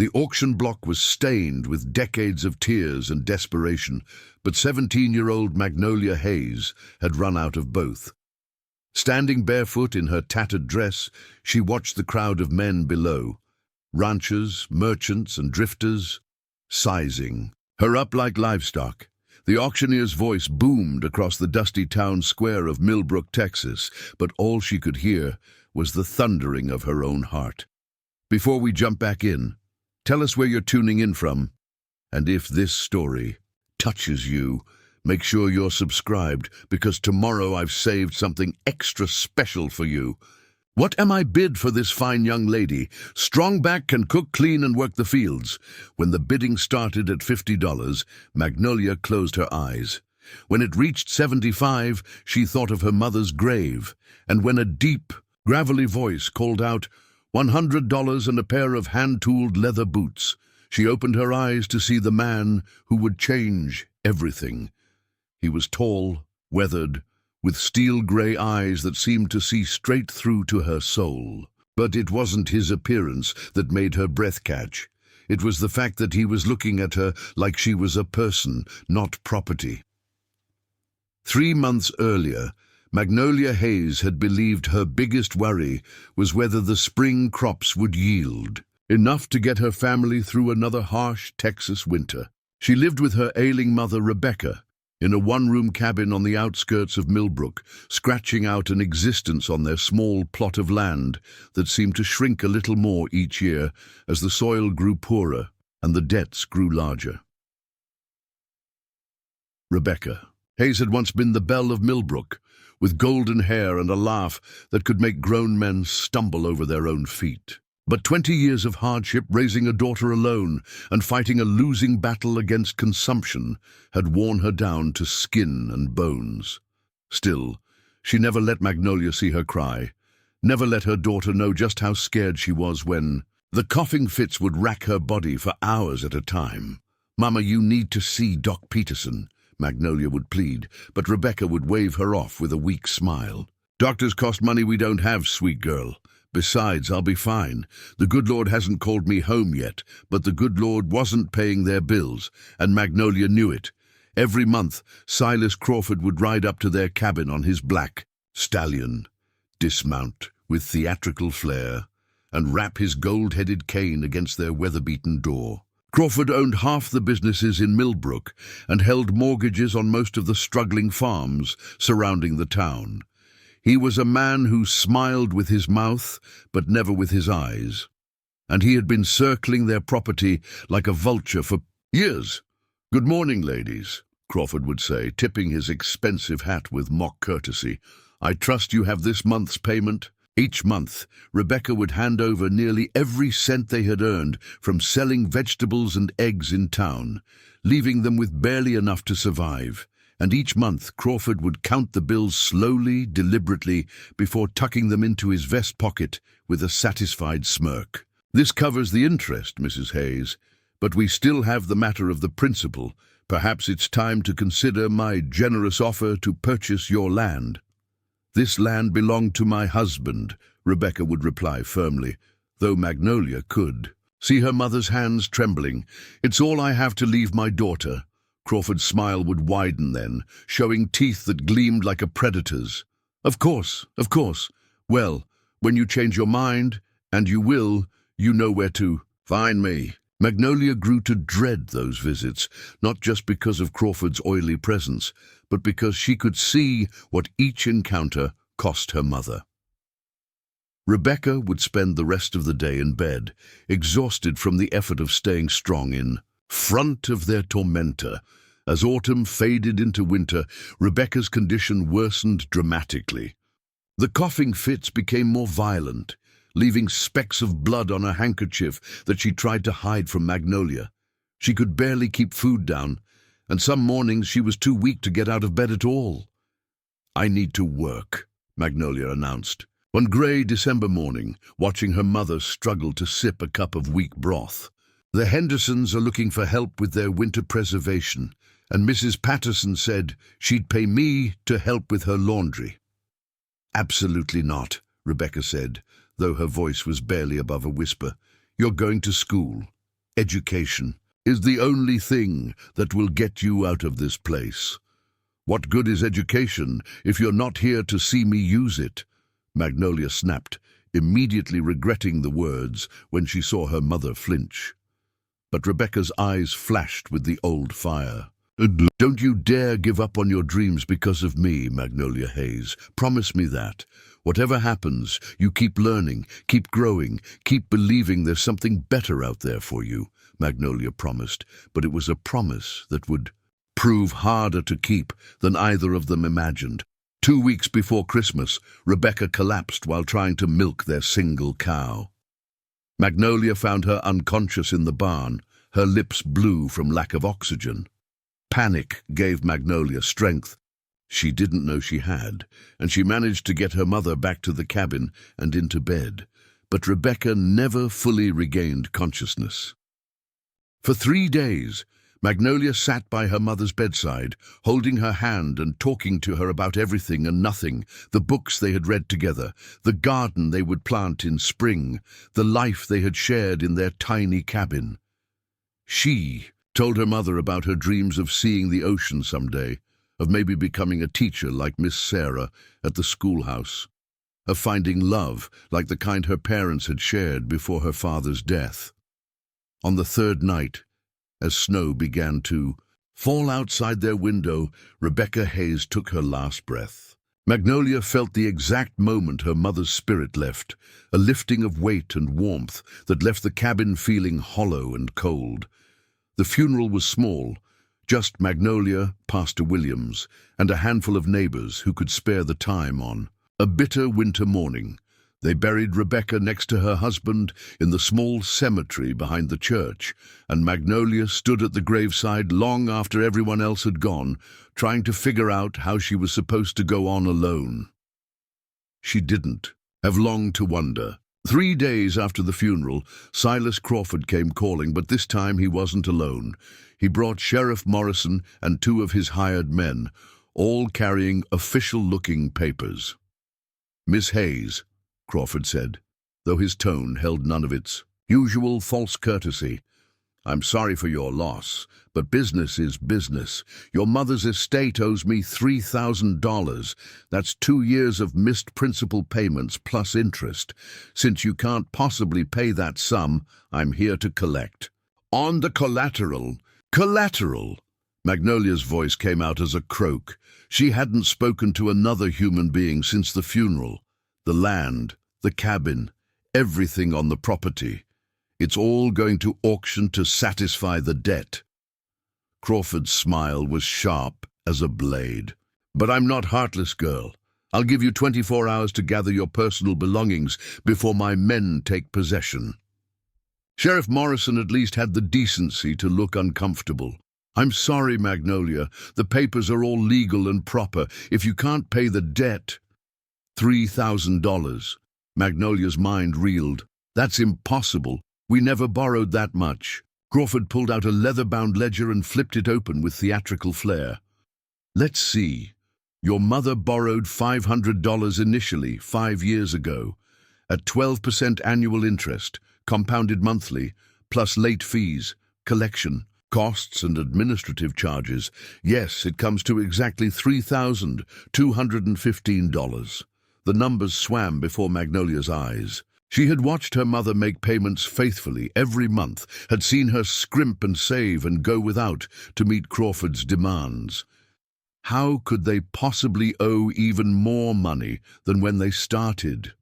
The auction block was stained with decades of tears and desperation, but 17-year-old Magnolia Hayes had run out of both. Standing barefoot in her tattered dress, she watched the crowd of men below, ranchers, merchants, and drifters, sizing her up like livestock. The auctioneer's voice boomed across the dusty town square of Millbrook, Texas, but all she could hear was the thundering of her own heart. Before we jump back in, tell us where you're tuning in from, and if this story touches you, make sure you're subscribed, because tomorrow I've saved something extra special for you. What am I bid for this fine young lady? Strong back, can cook, clean, and work the fields. When the bidding started at $50, Magnolia closed her eyes. When it reached $75, she thought of her mother's grave, and when a deep, gravelly voice called out, $100 and a pair of hand-tooled leather boots, she opened her eyes to see the man who would change everything. He was tall, weathered, with steel-gray eyes that seemed to see straight through to her soul. But it wasn't his appearance that made her breath catch. It was the fact that he was looking at her like she was a person, not property. 3 months earlier, Magnolia Hayes had believed her biggest worry was whether the spring crops would yield enough to get her family through another harsh Texas winter. She lived with her ailing mother, Rebecca, in a one-room cabin on the outskirts of Millbrook, scratching out an existence on their small plot of land that seemed to shrink a little more each year as the soil grew poorer and the debts grew larger. Rebecca Hayes had once been the belle of Millbrook, with golden hair and a laugh that could make grown men stumble over their own feet. But 20 years of hardship, raising a daughter alone and fighting a losing battle against consumption, had worn her down to skin and bones. Still, she never let Magnolia see her cry, never let her daughter know just how scared she was when the coughing fits would rack her body for hours at a time. "Mama, you need to see Doc Peterson," Magnolia would plead, but Rebecca would wave her off with a weak smile. "Doctors cost money we don't have, sweet girl. Besides, I'll be fine. The good Lord hasn't called me home yet," but the good Lord wasn't paying their bills, and Magnolia knew it. Every month, Silas Crawford would ride up to their cabin on his black stallion, dismount with theatrical flair, and rap his gold-headed cane against their weather-beaten door. Crawford owned half the businesses in Millbrook and held mortgages on most of the struggling farms surrounding the town. He was a man who smiled with his mouth, but never with his eyes, and he had been circling their property like a vulture for years. "Good morning, ladies," Crawford would say, tipping his expensive hat with mock courtesy. "I trust you have this month's payment." Each month, Rebecca would hand over nearly every cent they had earned from selling vegetables and eggs in town, leaving them with barely enough to survive. And each month Crawford would count the bills slowly, deliberately, before tucking them into his vest pocket with a satisfied smirk. "This covers the interest, Mrs. Hayes, but we still have the matter of the principal. Perhaps it's time to consider my generous offer to purchase your land." "This land belonged to my husband," Rebecca would reply firmly, though Magnolia could see her mother's hands trembling. "It's all I have to leave my daughter." Crawford's smile would widen then, showing teeth that gleamed like a predator's. Of course. Well, when you change your mind, and you will, you know where to find me." Magnolia grew to dread those visits, not just because of Crawford's oily presence, but because she could see what each encounter cost her mother. Rebecca would spend the rest of the day in bed, exhausted from the effort of staying strong in front of their tormentor. As autumn faded into winter, Rebecca's condition worsened dramatically. The coughing fits became more violent, leaving specks of blood on a handkerchief that she tried to hide from Magnolia. She could barely keep food down, and some mornings she was too weak to get out of bed at all. "I need to work," Magnolia announced. One gray December morning, watching her mother struggle to sip a cup of weak broth. "The Hendersons are looking for help with their winter preservation, and Mrs. Patterson said she'd pay me to help with her laundry." "Absolutely not," Rebecca said, though her voice was barely above a whisper. "You're going to school. education, is the only thing that will get you out of this place. What good is education if you're not here to see me use it? Magnolia snapped, immediately regretting the words when she saw her mother flinch. But Rebecca's eyes flashed with the old fire. Don't you dare give up on your dreams because of me, Magnolia Hayes. Promise me that. Whatever happens, you keep learning, keep growing, keep believing there's something better out there for you, Magnolia promised, but it was a promise that would prove harder to keep than either of them imagined. 2 weeks before Christmas, Rebecca collapsed while trying to milk their single cow. Magnolia found her unconscious in the barn, her lips blue from lack of oxygen. Panic gave Magnolia strength she didn't know she had, and she managed to get her mother back to the cabin and into bed. But Rebecca never fully regained consciousness. For 3 days, Magnolia sat by her mother's bedside, holding her hand and talking to her about everything and nothing, the books they had read together, the garden they would plant in spring, the life they had shared in their tiny cabin. She told her mother about her dreams of seeing the ocean someday, of maybe becoming a teacher like Miss Sarah at the schoolhouse, of finding love like the kind her parents had shared before her father's death. On the 3rd night, as snow began to fall outside their window, Rebecca Hayes took her last breath. Magnolia felt the exact moment her mother's spirit left, a lifting of weight and warmth that left the cabin feeling hollow and cold. The funeral was small, just Magnolia, Pastor Williams, and a handful of neighbors who could spare the time on a bitter winter morning. They buried Rebecca next to her husband in the small cemetery behind the church, and Magnolia stood at the graveside long after everyone else had gone, trying to figure out how she was supposed to go on alone. She didn't have long to wonder. 3 days after the funeral, Silas Crawford came calling, but this time he wasn't alone. He brought Sheriff Morrison and 2 of his hired men, all carrying official-looking papers. "Miss Hayes," Crawford said, though his tone held none of its usual false courtesy, "I'm sorry for your loss, but business is business. Your mother's estate owes me $3,000. That's 2 years of missed principal payments plus interest. Since you can't possibly pay that sum, I'm here to collect. On the collateral." Collateral! Magnolia's voice came out as a croak. She hadn't spoken to another human being since the funeral. The land, the cabin, everything on the property. It's all going to auction to satisfy the debt. Crawford's smile was sharp as a blade. "But I'm not heartless, girl. I'll give you 24 hours to gather your personal belongings before my men take possession." Sheriff Morrison at least had the decency to look uncomfortable. "I'm sorry, Magnolia. The papers are all legal and proper. If you can't pay the debt—" $3,000. Magnolia's mind reeled. "That's impossible. We never borrowed that much." Crawford pulled out a leather-bound ledger and flipped it open with theatrical flair. "Let's see. Your mother borrowed $500 initially 5 years ago, at 12% annual interest, compounded monthly, plus late fees, collection, costs and administrative charges. Yes, it comes to exactly $3,215. The numbers swam before Magnolia's eyes. She had watched her mother make payments faithfully every month, had seen her scrimp and save and go without to meet Crawford's demands. How could they possibly owe even more money than when they started?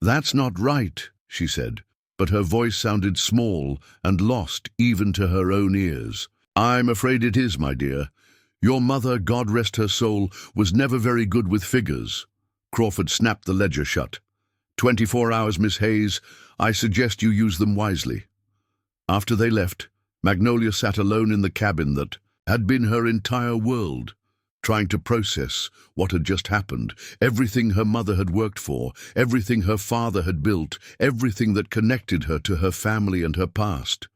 "That's not right," she said, but her voice sounded small and lost even to her own ears. "I'm afraid it is, my dear. Your mother, God rest her soul, was never very good with figures." Crawford snapped the ledger shut. 24 hours, Miss Hayes. I suggest you use them wisely." After they left, Magnolia sat alone in the cabin that had been her entire world, trying to process what had just happened, everything her mother had worked for, everything her father had built, everything that connected her to her family and her past.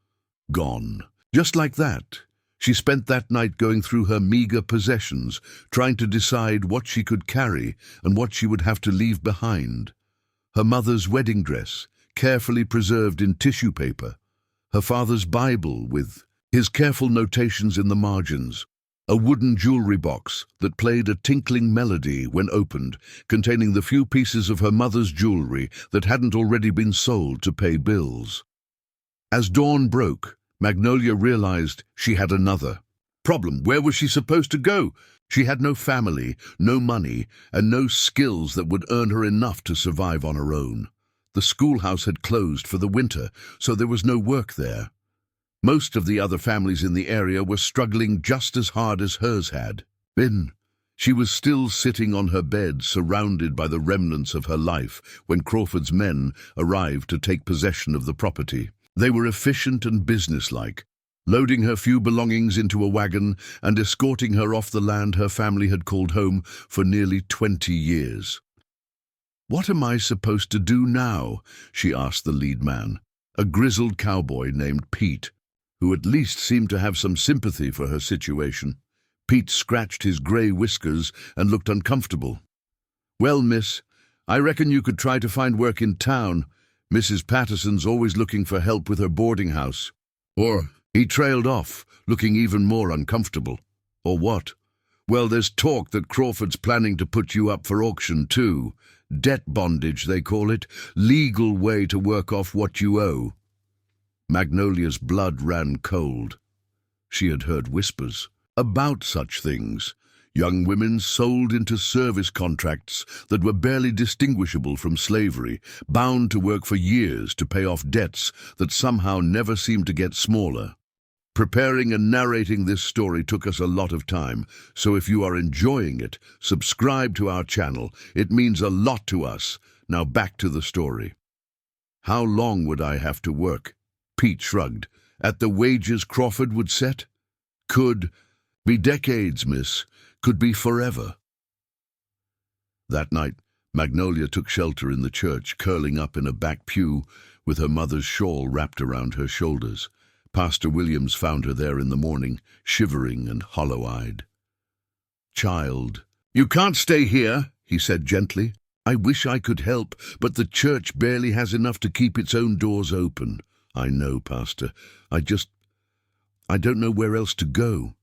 Gone. Just like that. She spent that night going through her meager possessions, trying to decide what she could carry and what she would have to leave behind. Her mother's wedding dress, carefully preserved in tissue paper, her father's Bible with his careful notations in the margins, a wooden jewelry box that played a tinkling melody when opened, containing the few pieces of her mother's jewelry that hadn't already been sold to pay bills. As dawn broke, Magnolia realized she had another problem. Where was she supposed to go? She had no family, no money, and no skills that would earn her enough to survive on her own. The schoolhouse had closed for the winter, so there was no work there. Most of the other families in the area were struggling just as hard as hers had been. She was still sitting on her bed, surrounded by the remnants of her life, when Crawford's men arrived to take possession of the property. They were efficient and businesslike, loading her few belongings into a wagon and escorting her off the land her family had called home for nearly 20 years. "What am I supposed to do now?" she asked the lead man, a grizzled cowboy named Pete, who at least seemed to have some sympathy for her situation. Pete scratched his grey whiskers and looked uncomfortable. "Well, miss, I reckon you could try to find work in town. Mrs. Patterson's always looking for help with her boarding house." Or he trailed off, looking even more uncomfortable. "Or what?" "Well, there's talk that Crawford's planning to put you up for auction too. Debt bondage, they call it. Legal way to work off what you owe." Magnolia's blood ran cold. She had heard whispers about such things. Young women sold into service contracts that were barely distinguishable from slavery, bound to work for years to pay off debts that somehow never seemed to get smaller. Preparing and narrating this story took us a lot of time, so if you are enjoying it, subscribe to our channel. It means a lot to us. Now back to the story. "How long would I have to work?" Pete shrugged. "At the wages Crawford would set? Could be decades, miss. Could be forever." That night, Magnolia took shelter in the church, curling up in a back pew with her mother's shawl wrapped around her shoulders. Pastor Williams found her there in the morning, shivering and hollow-eyed. "Child, you can't stay here," he said gently. "I wish I could help, but the church barely has enough to keep its own doors open." "I know, Pastor. I don't know where else to go."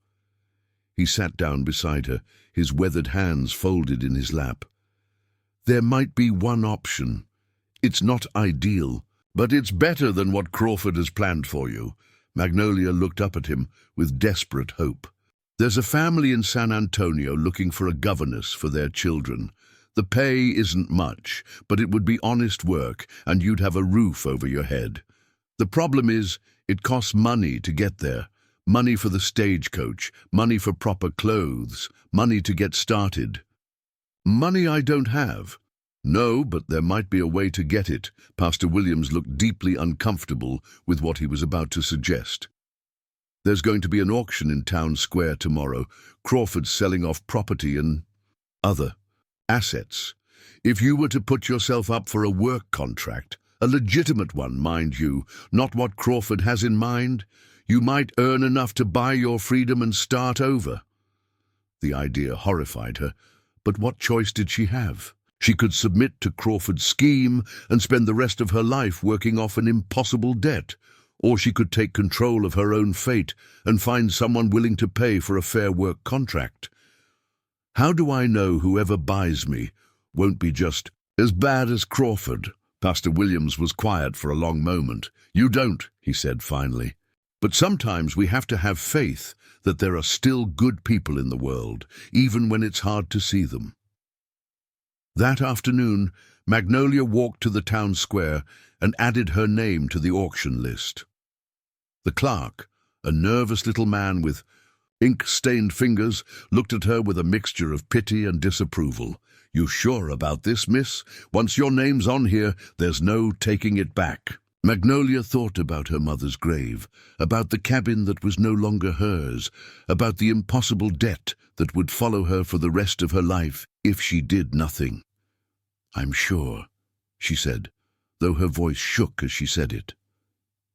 He sat down beside her, his weathered hands folded in his lap. "There might be one option. It's not ideal, but it's better than what Crawford has planned for you." Magnolia looked up at him with desperate hope. "There's a family in San Antonio looking for a governess for their children. The pay isn't much, but it would be honest work, and you'd have a roof over your head. The problem is, it costs money to get there. Money for the stagecoach, money for proper clothes, money to get started." "Money I don't have." "No, but there might be a way to get it." Pastor Williams looked deeply uncomfortable with what he was about to suggest. "There's going to be an auction in town square tomorrow. Crawford's selling off property and other assets. If you were to put yourself up for a work contract, a legitimate one, mind you, not what Crawford has in mind, you might earn enough to buy your freedom and start over." The idea horrified her, but what choice did she have? She could submit to Crawford's scheme and spend the rest of her life working off an impossible debt, or she could take control of her own fate and find someone willing to pay for a fair work contract. "How do I know whoever buys me won't be just as bad as Crawford?" Pastor Williams was quiet for a long moment. "You don't," he said finally. "But sometimes we have to have faith that there are still good people in the world, even when it's hard to see them." That afternoon, Magnolia walked to the town square and added her name to the auction list. The clerk, a nervous little man with ink-stained fingers, looked at her with a mixture of pity and disapproval. "You sure about this, miss? Once your name's on here, there's no taking it back." Magnolia thought about her mother's grave, about the cabin that was no longer hers, about the impossible debt that would follow her for the rest of her life if she did nothing. "I'm sure," she said, though her voice shook as she said it.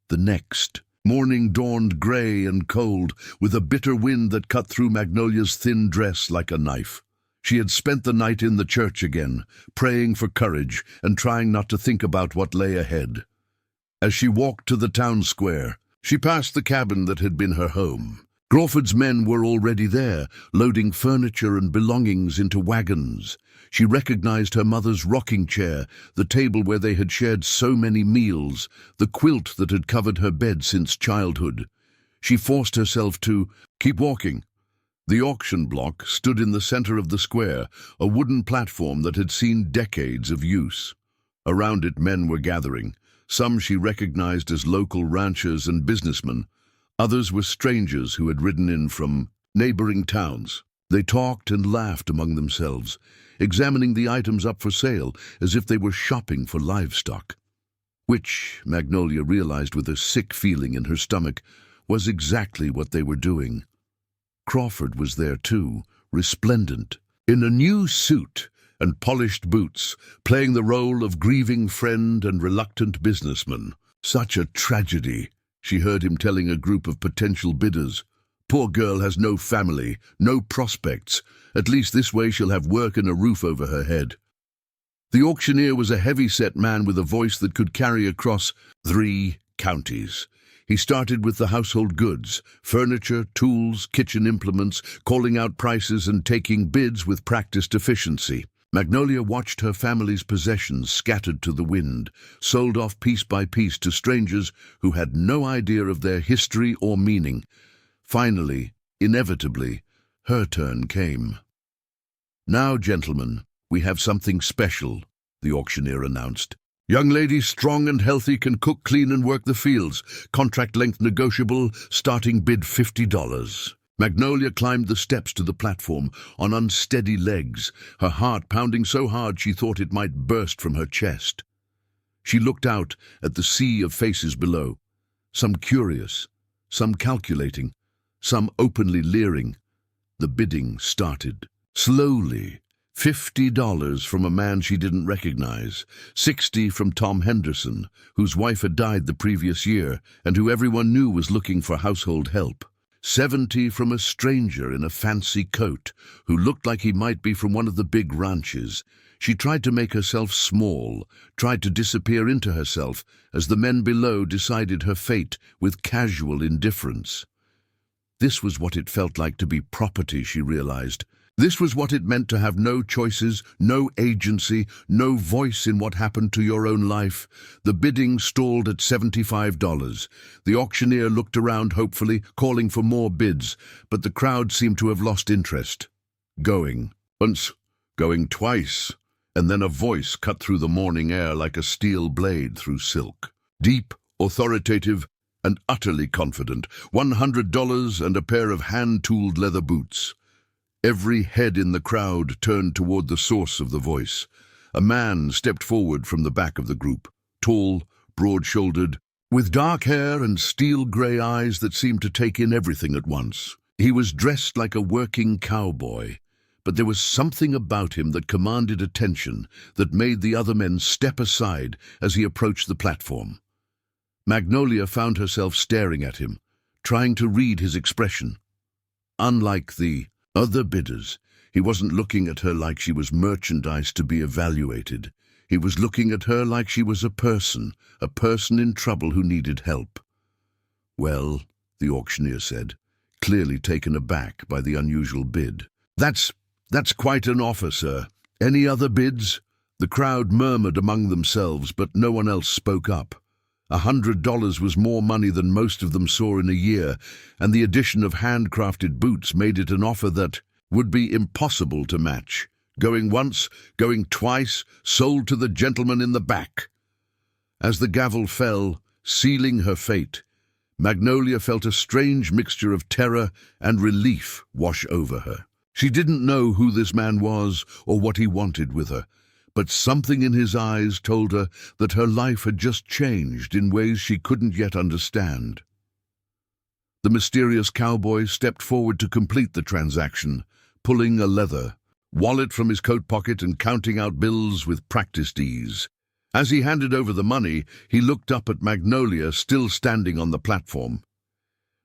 The next morning dawned grey and cold, with a bitter wind that cut through Magnolia's thin dress like a knife. She had spent the night in the church again, praying for courage and trying not to think about what lay ahead. As she walked to the town square, she passed the cabin that had been her home. Crawford's men were already there, loading furniture and belongings into wagons. She recognized her mother's rocking chair, the table where they had shared so many meals, the quilt that had covered her bed since childhood. She forced herself to keep walking. The auction block stood in the center of the square, a wooden platform that had seen decades of use. Around it, men were gathering. Some she recognized as local ranchers and businessmen. Others were strangers who had ridden in from neighboring towns. They talked and laughed among themselves, examining the items up for sale as if they were shopping for livestock. Which, Magnolia realized with a sick feeling in her stomach, was exactly what they were doing. Crawford was there too, resplendent, in a new suit and polished boots, playing the role of grieving friend and reluctant businessman. Such a tragedy, she heard him telling a group of potential bidders. Poor girl has no family, no prospects. At least this way she'll have work and a roof over her head. The auctioneer was a heavy-set man with a voice that could carry across 3 counties. He started with the household goods, furniture, tools, kitchen implements, calling out prices and taking bids with practiced efficiency. Magnolia watched her family's possessions scattered to the wind, sold off piece by piece to strangers who had no idea of their history or meaning. Finally, inevitably, her turn came. "Now, gentlemen, we have something special," the auctioneer announced. "Young lady strong and healthy, can cook, clean and work the fields. Contract length negotiable, starting bid $50. Magnolia climbed the steps to the platform on unsteady legs, her heart pounding so hard she thought it might burst from her chest. She looked out at the sea of faces below, some curious, some calculating, some openly leering. The bidding started. Slowly. $50 from a man she didn't recognize, $60 from Tom Henderson, whose wife had died the previous year and who everyone knew was looking for household help, $70 from a stranger in a fancy coat who looked like he might be from one of the big ranches. She tried to make herself small, tried to disappear into herself as the men below decided her fate with casual indifference. This was what it felt like to be property, she realized. This was what it meant to have no choices, no agency, no voice in what happened to your own life. The bidding stalled at $75. The auctioneer looked around hopefully, calling for more bids, but the crowd seemed to have lost interest. Going once, going twice, and then a voice cut through the morning air like a steel blade through silk. Deep, authoritative, and utterly confident. $100 and a pair of hand-tooled leather boots. Every head in the crowd turned toward the source of the voice. A man stepped forward from the back of the group, tall, broad-shouldered, with dark hair and steel-gray eyes that seemed to take in everything at once. He was dressed like a working cowboy, but there was something about him that commanded attention, that made the other men step aside as he approached the platform. Magnolia found herself staring at him, trying to read his expression. Unlike the other bidders, he wasn't looking at her like she was merchandise to be evaluated. He was looking at her like she was a person in trouble who needed help. "Well," the auctioneer said, clearly taken aback by the unusual bid. That's quite an offer, sir. Any other bids?" The crowd murmured among themselves, but no one else spoke up. $100 was more money than most of them saw in a year, and the addition of handcrafted boots made it an offer that would be impossible to match. Going once, going twice, sold to the gentleman in the back. As the gavel fell, sealing her fate, Magnolia felt a strange mixture of terror and relief wash over her. She didn't know who this man was or what he wanted with her, but something in his eyes told her that her life had just changed in ways she couldn't yet understand. The mysterious cowboy stepped forward to complete the transaction, pulling a leather wallet from his coat pocket and counting out bills with practiced ease. As he handed over the money, he looked up at Magnolia, still standing on the platform.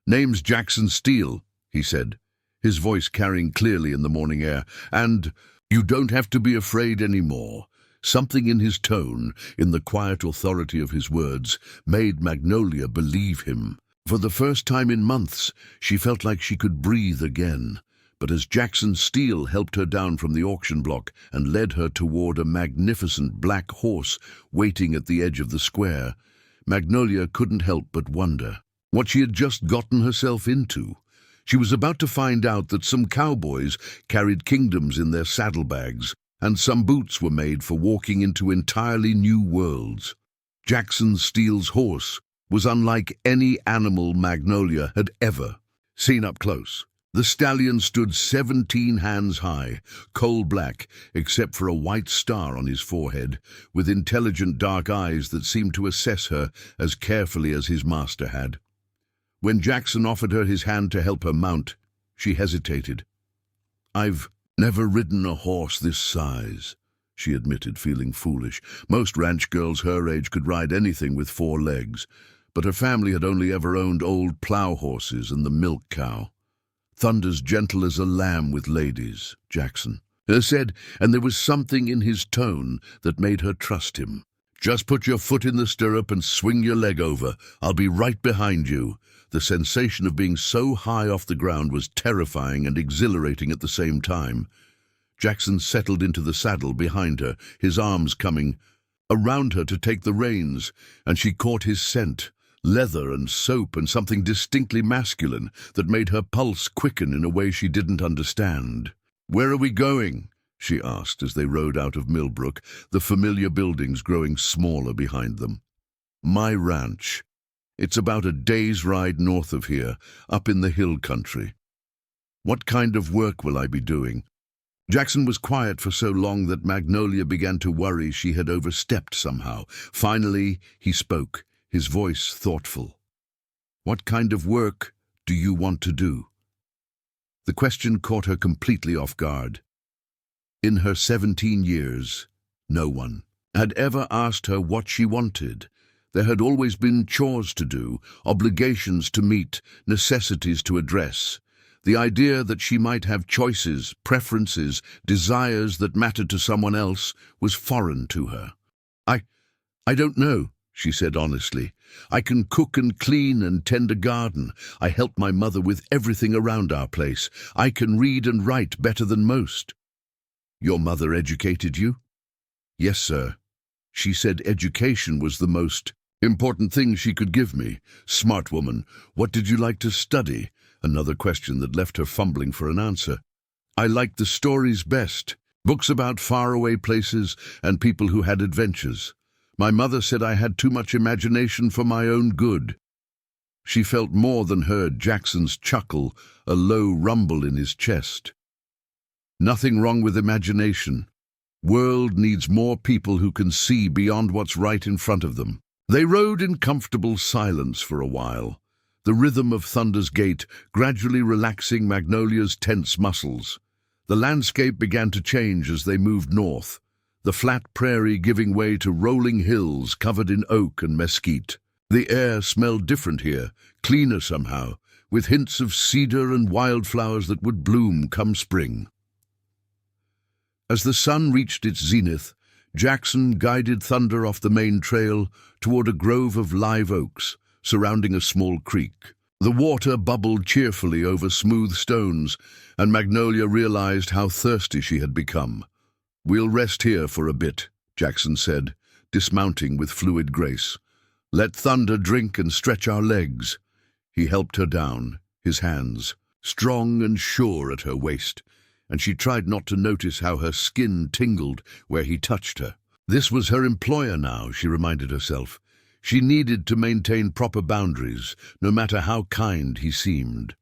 "Name's Jackson Steele," he said, his voice carrying clearly in the morning air, "and you don't have to be afraid anymore. Something in his tone, in the quiet authority of his words, made Magnolia believe him. For the first time in months, she felt like she could breathe again. But as Jackson Steele helped her down from the auction block and led her toward a magnificent black horse waiting at the edge of the square, Magnolia couldn't help but wonder what she had just gotten herself into. She was about to find out that some cowboys carried kingdoms in their saddlebags, and some boots were made for walking into entirely new worlds. Jackson Steele's horse was unlike any animal Magnolia had ever seen up close. The stallion stood 17 hands high, coal black, except for a white star on his forehead, with intelligent dark eyes that seemed to assess her as carefully as his master had. When Jackson offered her his hand to help her mount, she hesitated. "I've never ridden a horse this size," she admitted, feeling foolish. Most ranch girls her age could ride anything with 4 legs, but her family had only ever owned old plow horses and the milk cow. "Thunder's gentle as a lamb with ladies," Jackson said, and there was something in his tone that made her trust him. "Just put your foot in the stirrup and swing your leg over. I'll be right behind you." The sensation of being so high off the ground was terrifying and exhilarating at the same time. Jackson settled into the saddle behind her, his arms coming around her to take the reins, and she caught his scent, leather and soap and something distinctly masculine that made her pulse quicken in a way she didn't understand. "Where are we going?" she asked as they rode out of Millbrook, the familiar buildings growing smaller behind them. "My ranch. It's about a day's ride north of here, up in the hill country." "What kind of work will I be doing?" Jackson was quiet for so long that Magnolia began to worry she had overstepped somehow. Finally, he spoke, his voice thoughtful. "What kind of work do you want to do?" The question caught her completely off guard. In her 17 years, no one had ever asked her what she wanted. There had always been chores to do, obligations to meet, necessities to address. The idea that she might have choices, preferences, desires that mattered to someone else was foreign to her. I don't know," she said honestly. "I can cook and clean and tend a garden. I help my mother with everything around our place. I can read and write better than most." "Your mother educated you?" "Yes, sir. She said education was the most important thing she could give me." "Smart woman. What did you like to study?" Another question that left her fumbling for an answer. "I liked the stories best. Books about faraway places and people who had adventures. My mother said I had too much imagination for my own good." She felt more than heard Jackson's chuckle, a low rumble in his chest. "Nothing wrong with imagination. World needs more people who can see beyond what's right in front of them." They rode in comfortable silence for a while, the rhythm of Thunder's gait gradually relaxing Magnolia's tense muscles. The landscape began to change as they moved north, the flat prairie giving way to rolling hills covered in oak and mesquite. The air smelled different here, cleaner somehow, with hints of cedar and wildflowers that would bloom come spring. As the sun reached its zenith, Jackson guided Thunder off the main trail toward a grove of live oaks surrounding a small creek. The water bubbled cheerfully over smooth stones, and Magnolia realized how thirsty she had become. "We'll rest here for a bit," Jackson said, dismounting with fluid grace. "Let Thunder drink and stretch our legs." He helped her down, his hands strong and sure at her waist, and she tried not to notice how her skin tingled where he touched her. This was her employer now, she reminded herself. She needed to maintain proper boundaries, no matter how kind he seemed.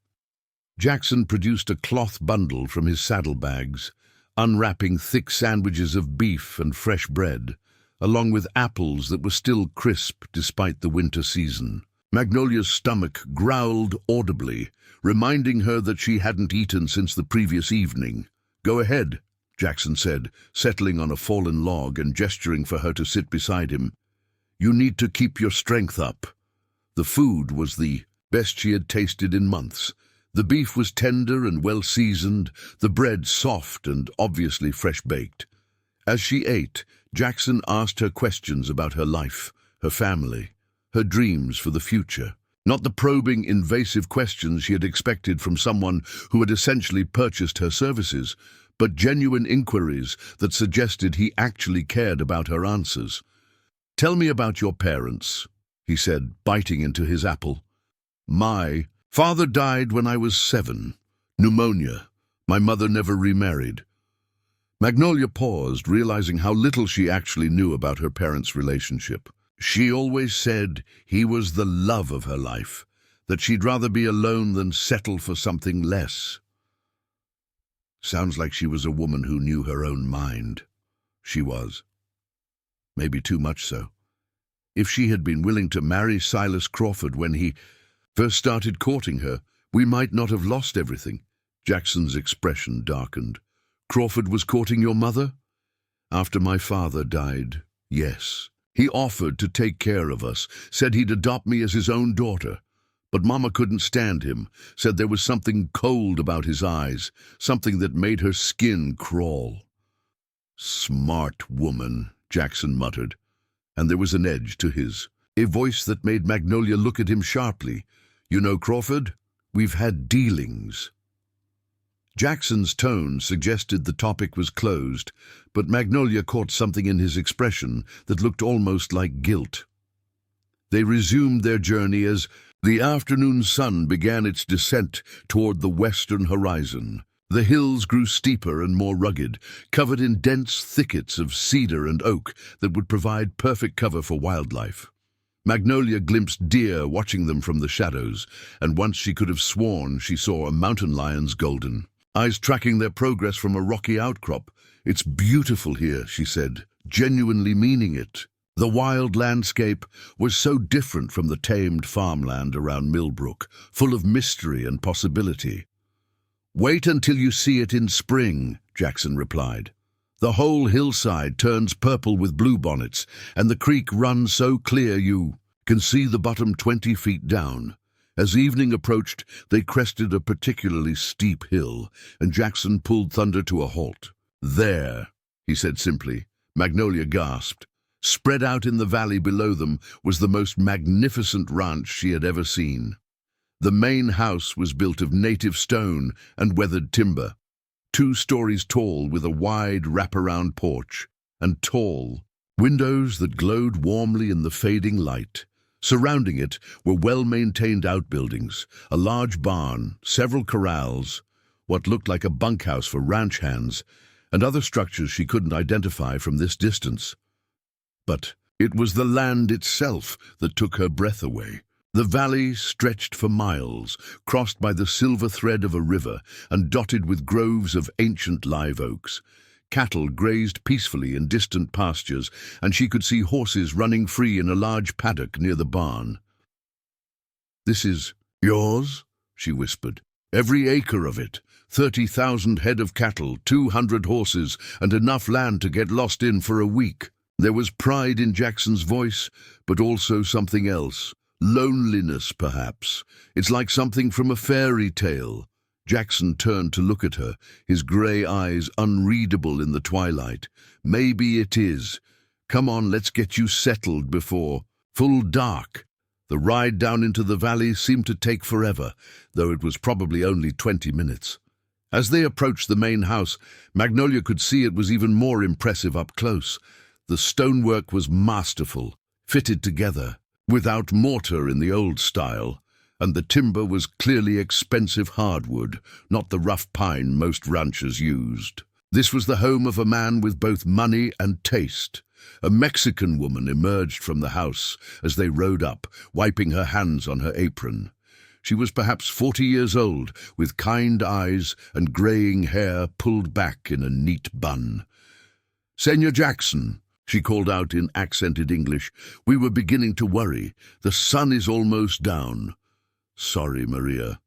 Jackson produced a cloth bundle from his saddlebags, unwrapping thick sandwiches of beef and fresh bread, along with apples that were still crisp despite the winter season. Magnolia's stomach growled audibly, reminding her that she hadn't eaten since the previous evening. "Go ahead," Jackson said, settling on a fallen log and gesturing for her to sit beside him. "You need to keep your strength up." The food was the best she had tasted in months. The beef was tender and well-seasoned, the bread soft and obviously fresh-baked. As she ate, Jackson asked her questions about her life, her family, her dreams for the future. Not the probing, invasive questions she had expected from someone who had essentially purchased her services, but genuine inquiries that suggested he actually cared about her answers. "Tell me about your parents," he said, biting into his apple. "My father died when I was 7. Pneumonia. My mother never remarried." Magnolia paused, realizing how little she actually knew about her parents' relationship. She always said he was the love of her life, that she'd rather be alone than settle for something less. Sounds like she was a woman who knew her own mind. She was. Maybe too much so. If she had been willing to marry Silas Crawford when he first started courting her, we might not have lost everything. Jackson's expression darkened. "Crawford was courting your mother?" "After my father died, yes. He offered to take care of us, said he'd adopt me as his own daughter. But Mama couldn't stand him, said there was something cold about his eyes, something that made her skin crawl." "Smart woman," Jackson muttered, and there was an edge to a voice that made Magnolia look at him sharply. "You know Crawford? We've had dealings." Jackson's tone suggested the topic was closed, but Magnolia caught something in his expression that looked almost like guilt. They resumed their journey as the afternoon sun began its descent toward the western horizon. The hills grew steeper and more rugged, covered in dense thickets of cedar and oak that would provide perfect cover for wildlife. Magnolia glimpsed deer watching them from the shadows, and once she could have sworn she saw a mountain lion's golden eyes tracking their progress from a rocky outcrop. "It's beautiful here," she said, genuinely meaning it. The wild landscape was so different from the tamed farmland around Millbrook, full of mystery and possibility. "Wait until you see it in spring," Jackson replied. "The whole hillside turns purple with bluebonnets, and the creek runs so clear you can see the bottom 20 feet down." As evening approached, they crested a particularly steep hill, and Jackson pulled Thunder to a halt. "There," he said simply. Magnolia gasped. Spread out in the valley below them was the most magnificent ranch she had ever seen. The main house was built of native stone and weathered timber, 2 stories tall with a wide wraparound porch, and tall windows that glowed warmly in the fading light. Surrounding it were well-maintained outbuildings, a large barn, several corrals, what looked like a bunkhouse for ranch hands, and other structures she couldn't identify from this distance. But it was the land itself that took her breath away. The valley stretched for miles, crossed by the silver thread of a river and dotted with groves of ancient live oaks. Cattle grazed peacefully in distant pastures, and she could see horses running free in a large paddock near the barn. "This is yours?" she whispered. "Every acre of it. 30,000 head of cattle, 200 horses, and enough land to get lost in for a week." There was pride in Jackson's voice, but also something else. Loneliness, perhaps. "It's like something from a fairy tale." Jackson turned to look at her, his grey eyes unreadable in the twilight. "Maybe it is. Come on, let's get you settled before full dark." The ride down into the valley seemed to take forever, though it was probably only 20 minutes. As they approached the main house, Magnolia could see it was even more impressive up close. The stonework was masterful, fitted together, without mortar in the old style, and the timber was clearly expensive hardwood, not the rough pine most ranchers used. This was the home of a man with both money and taste. A Mexican woman emerged from the house as they rode up, wiping her hands on her apron. She was perhaps 40 years old, with kind eyes and graying hair pulled back in a neat bun. "Senor Jackson," she called out in accented English, "we were beginning to worry. The sun is almost down." "Sorry, Maria.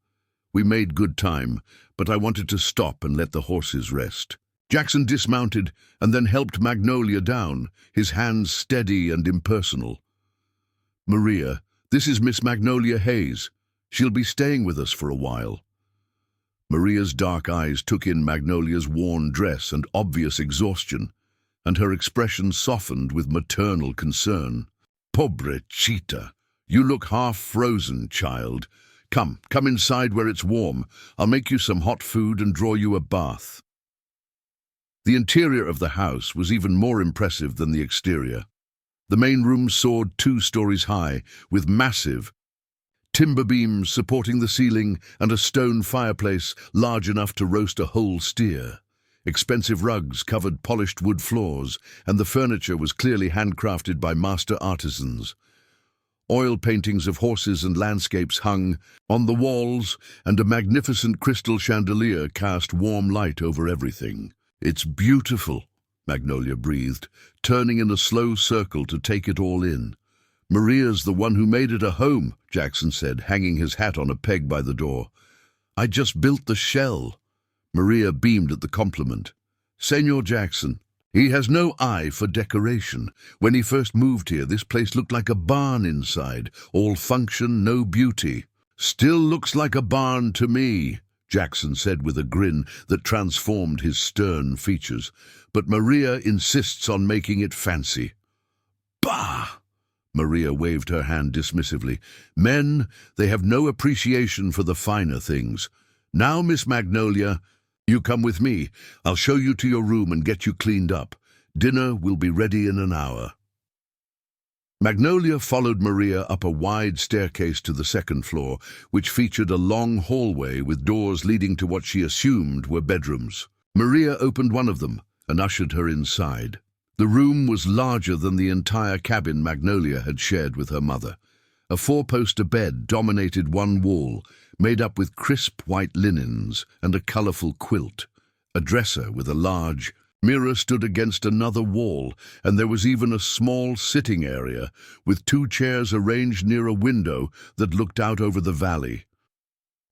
We made good time, but I wanted to stop and let the horses rest." Jackson dismounted and then helped Magnolia down, his hands steady and impersonal. "Maria, this is Miss Magnolia Hayes. She'll be staying with us for a while." Maria's dark eyes took in Magnolia's worn dress and obvious exhaustion, and her expression softened with maternal concern. Pobrecita, you look half frozen, child. Come inside where it's warm. I'll make you some hot food and draw you a bath. The interior of the house was even more impressive than the exterior. The main room soared 2 stories high, with massive timber beams supporting the ceiling and a stone fireplace large enough to roast a whole steer. Expensive rugs covered polished wood floors, and the furniture was clearly handcrafted by master artisans. Oil paintings of horses and landscapes hung on the walls, and a magnificent crystal chandelier cast warm light over everything. "It's beautiful," Magnolia breathed, turning in a slow circle to take it all in. "Maria's the one who made it a home," Jackson said, hanging his hat on a peg by the door. "I just built the shell." Maria beamed at the compliment. "Senor Jackson, he has no eye for decoration. When he first moved here, this place looked like a barn inside, all function, no beauty." "Still looks like a barn to me," Jackson said with a grin that transformed his stern features. "But Maria insists on making it fancy." "Bah!" Maria waved her hand dismissively. "Men, they have no appreciation for the finer things. Now, Miss Magnolia, you come with me. I'll show you to your room and get you cleaned up. Dinner will be ready in an hour." Magnolia followed Maria up a wide staircase to the second floor, which featured a long hallway with doors leading to what she assumed were bedrooms. Maria opened one of them and ushered her inside. The room was larger than the entire cabin Magnolia had shared with her mother. A 4-poster bed dominated one wall, made up with crisp white linens and a colorful quilt. A dresser with a large mirror stood against another wall, and there was even a small sitting area with 2 chairs arranged near a window that looked out over the valley.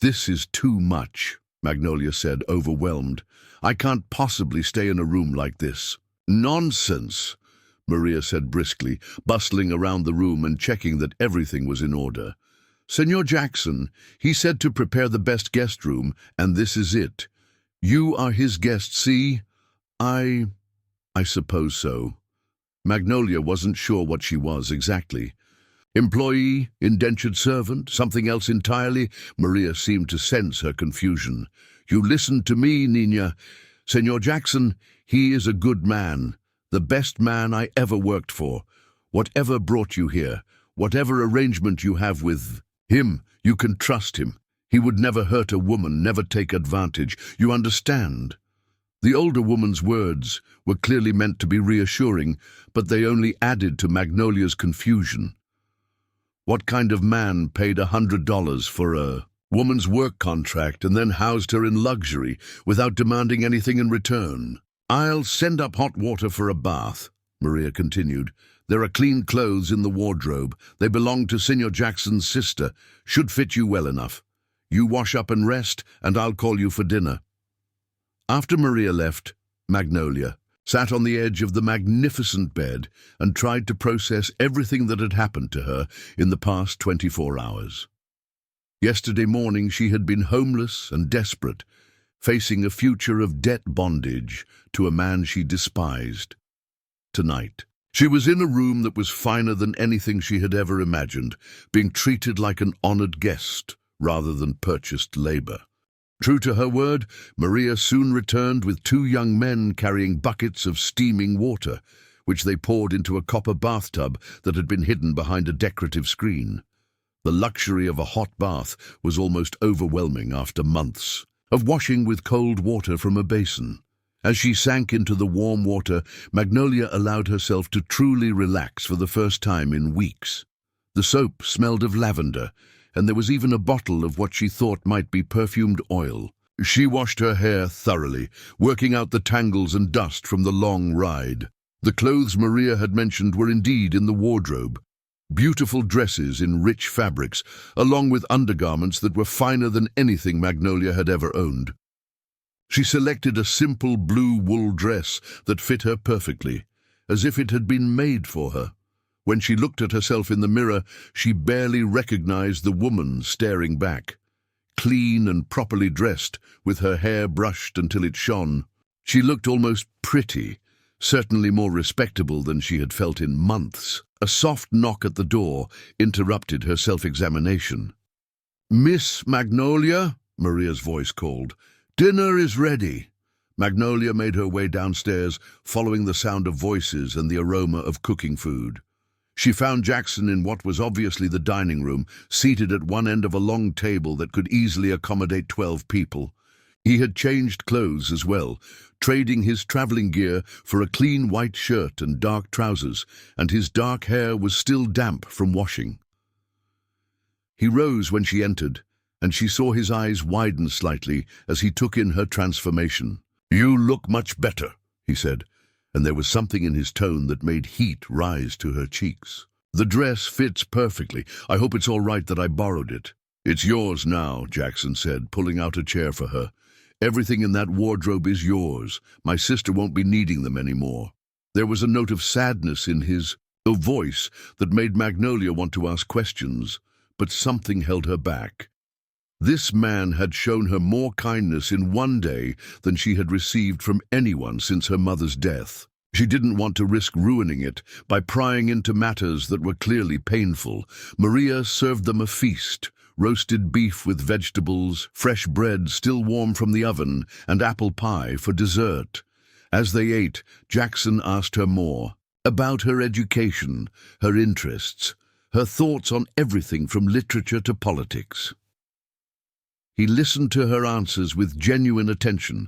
"This is too much," Magnolia said, overwhelmed. "I can't possibly stay in a room like this." "Nonsense," Maria said briskly, bustling around the room and checking that everything was in order. "Senor Jackson, he said to prepare the best guest room, and this is it. You are his guest, see?" I suppose so." Magnolia wasn't sure what she was exactly. Employee, indentured servant, something else entirely? Maria seemed to sense her confusion. "You listen to me, Nina. Senor Jackson, he is a good man, the best man I ever worked for. Whatever brought you here, whatever arrangement you have with him, you can trust him. He would never hurt a woman, never take advantage. You understand?" The older woman's words were clearly meant to be reassuring, but they only added to Magnolia's confusion. What kind of man paid $100 for a woman's work contract and then housed her in luxury without demanding anything in return? "I'll send up hot water for a bath," Maria continued. "There are clean clothes in the wardrobe. They belong to Senor Jackson's sister. Should fit you well enough. You wash up and rest, and I'll call you for dinner." After Maria left, Magnolia sat on the edge of the magnificent bed and tried to process everything that had happened to her in the past 24 hours. Yesterday morning she had been homeless and desperate, facing a future of debt bondage to a man she despised. Tonight, she was in a room that was finer than anything she had ever imagined, being treated like an honored guest rather than purchased labor. True to her word, Maria soon returned with 2 young men carrying buckets of steaming water, which they poured into a copper bathtub that had been hidden behind a decorative screen. The luxury of a hot bath was almost overwhelming after months of washing with cold water from a basin. As she sank into the warm water, Magnolia allowed herself to truly relax for the first time in weeks. The soap smelled of lavender, and there was even a bottle of what she thought might be perfumed oil. She washed her hair thoroughly, working out the tangles and dust from the long ride. The clothes Maria had mentioned were indeed in the wardrobe. Beautiful dresses in rich fabrics, along with undergarments that were finer than anything Magnolia had ever owned. She selected a simple blue wool dress that fit her perfectly, as if it had been made for her. When she looked at herself in the mirror, she barely recognized the woman staring back. Clean and properly dressed, with her hair brushed until it shone, she looked almost pretty, certainly more respectable than she had felt in months. A soft knock at the door interrupted her self-examination. "Miss Magnolia?" Maria's voice called. "Dinner is ready." Magnolia made her way downstairs, following the sound of voices and the aroma of cooking food. She found Jackson in what was obviously the dining room, seated at one end of a long table that could easily accommodate 12 people. He had changed clothes as well, trading his traveling gear for a clean white shirt and dark trousers, and his dark hair was still damp from washing. He rose when she entered, and she saw his eyes widen slightly as he took in her transformation. "You look much better," he said, and there was something in his tone that made heat rise to her cheeks. "The dress fits perfectly. I hope it's all right that I borrowed it." "It's yours now," Jackson said, pulling out a chair for her. "Everything in that wardrobe is yours. My sister won't be needing them anymore." There was a note of sadness in his voice that made Magnolia want to ask questions, but something held her back. This man had shown her more kindness in one day than she had received from anyone since her mother's death. She didn't want to risk ruining it by prying into matters that were clearly painful. Maria served them a feast: roasted beef with vegetables, fresh bread still warm from the oven, and apple pie for dessert. As they ate, Jackson asked her more about her education, her interests, her thoughts on everything from literature to politics. He listened to her answers with genuine attention,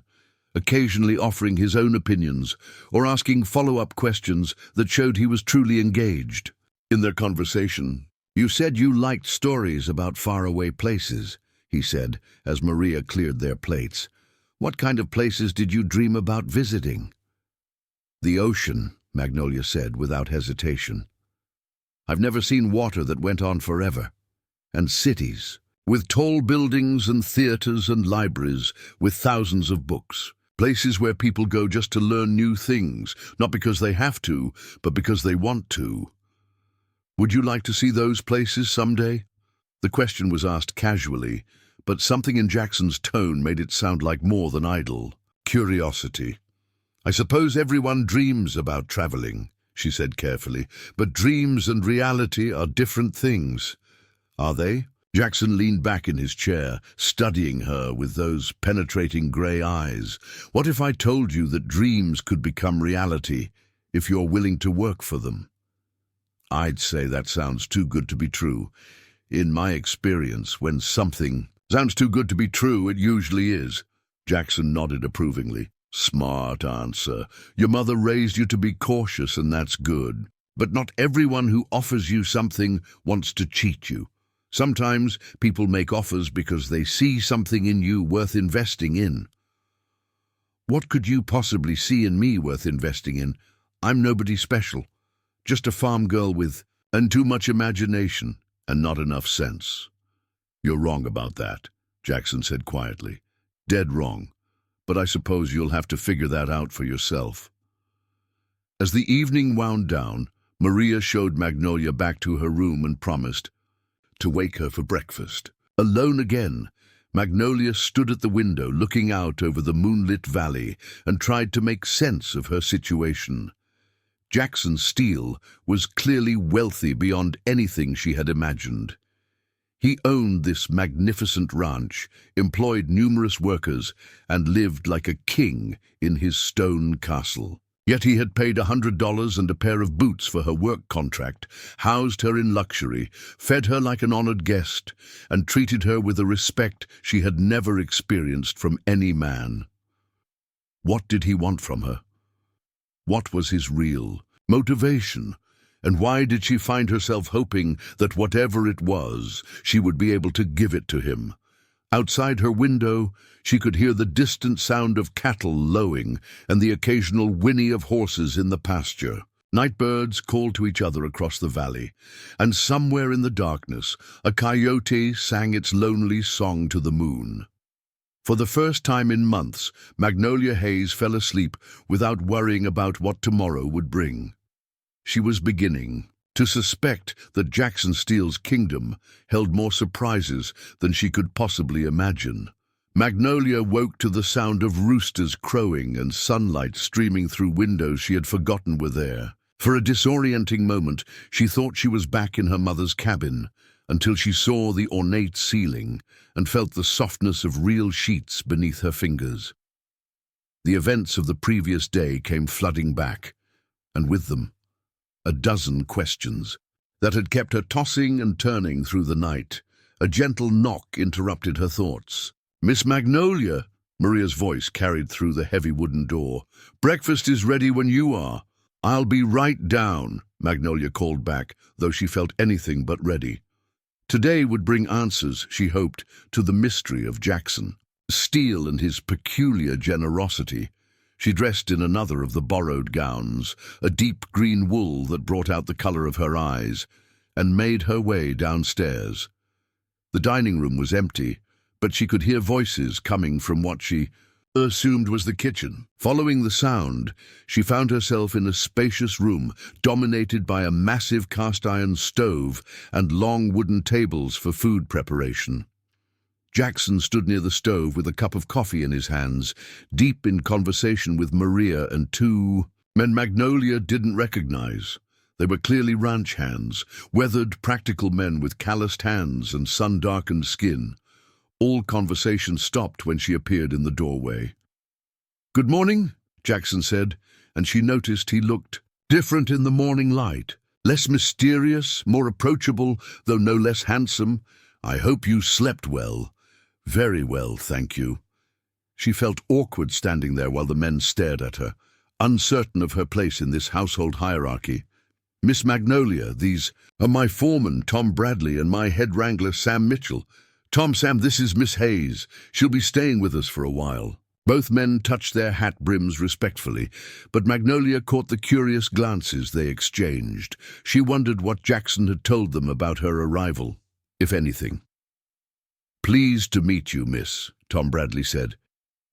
occasionally offering his own opinions or asking follow-up questions that showed he was truly engaged. In their conversation, "You said you liked stories about faraway places," he said, as Maria cleared their plates. "What kind of places did you dream about visiting?" "The ocean," Magnolia said without hesitation. "I've never seen water that went on forever. And cities, with tall buildings and theaters and libraries, with thousands of books. Places where people go just to learn new things, not because they have to, but because they want to. Would you like to see those places someday?" The question was asked casually, but something in Jackson's tone made it sound like more than idle curiosity. "I suppose everyone dreams about traveling," she said carefully, "but dreams and reality are different things." "Are they?" Jackson leaned back in his chair, studying her with those penetrating grey eyes. "What if I told you that dreams could become reality if you're willing to work for them?" "I'd say that sounds too good to be true. In my experience, when something sounds too good to be true, it usually is." Jackson nodded approvingly. "Smart answer. Your mother raised you to be cautious, and that's good. But not everyone who offers you something wants to cheat you. Sometimes people make offers because they see something in you worth investing in." "What could you possibly see in me worth investing in? I'm nobody special. Just a farm girl with too much imagination and not enough sense." "You're wrong about that," Jackson said quietly. "Dead wrong. But I suppose you'll have to figure that out for yourself." As the evening wound down, Maria showed Magnolia back to her room and promised to wake her for breakfast. Alone again, Magnolia stood at the window looking out over the moonlit valley and tried to make sense of her situation. Jackson Steele was clearly wealthy beyond anything she had imagined. He owned this magnificent ranch, employed numerous workers, and lived like a king in his stone castle. Yet he had paid $100 and a pair of boots for her work contract, housed her in luxury, fed her like an honored guest, and treated her with a respect she had never experienced from any man. What did he want from her? What was his real motivation? And why did she find herself hoping that whatever it was, she would be able to give it to him? Outside her window, she could hear the distant sound of cattle lowing and the occasional whinny of horses in the pasture. Night birds called to each other across the valley, and somewhere in the darkness, a coyote sang its lonely song to the moon. For the first time in months, Magnolia Hayes fell asleep without worrying about what tomorrow would bring. She was beginning to suspect that Jackson Steele's kingdom held more surprises than she could possibly imagine. Magnolia woke to the sound of roosters crowing and sunlight streaming through windows she had forgotten were there. For a disorienting moment, she thought she was back in her mother's cabin, until she saw the ornate ceiling and felt the softness of real sheets beneath her fingers. The events of the previous day came flooding back, and with them, a dozen questions that had kept her tossing and turning through the night. A gentle knock interrupted her thoughts. "Miss Magnolia," Maria's voice carried through the heavy wooden door. "Breakfast is ready when you are." "I'll be right down," Magnolia called back, though she felt anything but ready. Today would bring answers, she hoped, to the mystery of Jackson, Steele and his peculiar generosity. She dressed in another of the borrowed gowns, a deep green wool that brought out the color of her eyes, and made her way downstairs. The dining room was empty, but she could hear voices coming from what she assumed was the kitchen. Following the sound, she found herself in a spacious room dominated by a massive cast-iron stove and long wooden tables for food preparation. Jackson stood near the stove with a cup of coffee in his hands, deep in conversation with Maria and two men Magnolia didn't recognize. They were clearly ranch hands, weathered, practical men with calloused hands and sun-darkened skin. All conversation stopped when she appeared in the doorway. "Good morning," Jackson said, and she noticed he looked different in the morning light, less mysterious, more approachable, though no less handsome. "I hope you slept well." "Very well, thank you." She felt awkward standing there while the men stared at her, uncertain of her place in this household hierarchy. "Miss Magnolia, these are my foreman, Tom Bradley, and my head wrangler, Sam Mitchell. Sam, this is Miss Hayes. She'll be staying with us for a while." Both men touched their hat brims respectfully, but Magnolia caught the curious glances they exchanged. She wondered what Jackson had told them about her arrival, if anything. "Pleased to meet you, miss," Tom Bradley said.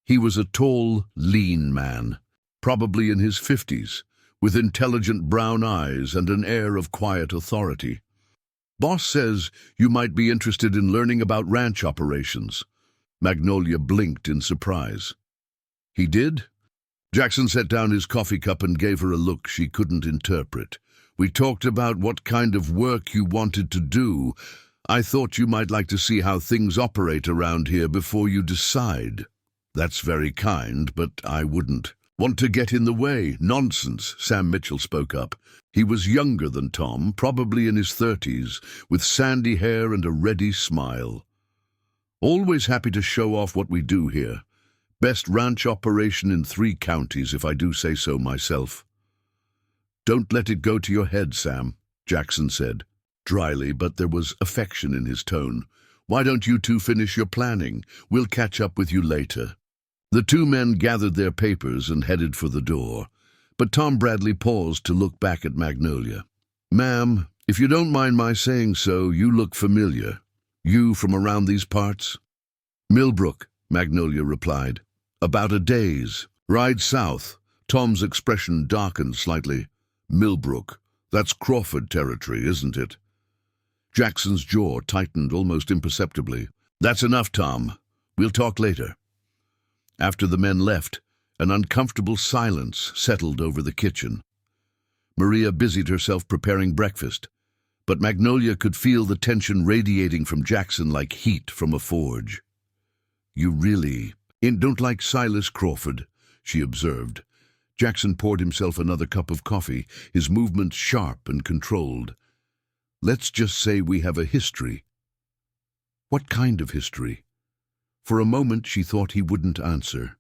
He was a tall, lean man, probably in his 50s, with intelligent brown eyes and an air of quiet authority. "Boss says you might be interested in learning about ranch operations." Magnolia blinked in surprise. "He did?" Jackson set down his coffee cup and gave her a look she couldn't interpret. "We talked about what kind of work you wanted to do. I thought you might like to see how things operate around here before you decide." "That's very kind, but I wouldn't want to get in the way." "Nonsense," Sam Mitchell spoke up. He was younger than Tom, probably in his 30s, with sandy hair and a ready smile. "Always happy to show off what we do here. Best ranch operation in 3 counties, if I do say so myself." "Don't let it go to your head, Sam," Jackson said, dryly, but there was affection in his tone. "Why don't you two finish your planning? We'll catch up with you later." The two men gathered their papers and headed for the door, but Tom Bradley paused to look back at Magnolia. "Ma'am, if you don't mind my saying so, you look familiar. You from around these parts?" "Millbrook," Magnolia replied. "About a day's ride south." Tom's expression darkened slightly. "Millbrook, that's Crawford territory, isn't it?" Jackson's jaw tightened almost imperceptibly. "That's enough, Tom. We'll talk later." After the men left, an uncomfortable silence settled over the kitchen. Maria busied herself preparing breakfast, but Magnolia could feel the tension radiating from Jackson like heat from a forge. "You really don't like Silas Crawford," she observed. Jackson poured himself another cup of coffee, his movements sharp and controlled. "Let's just say we have a history." "What kind of history?" For a moment she thought he wouldn't answer.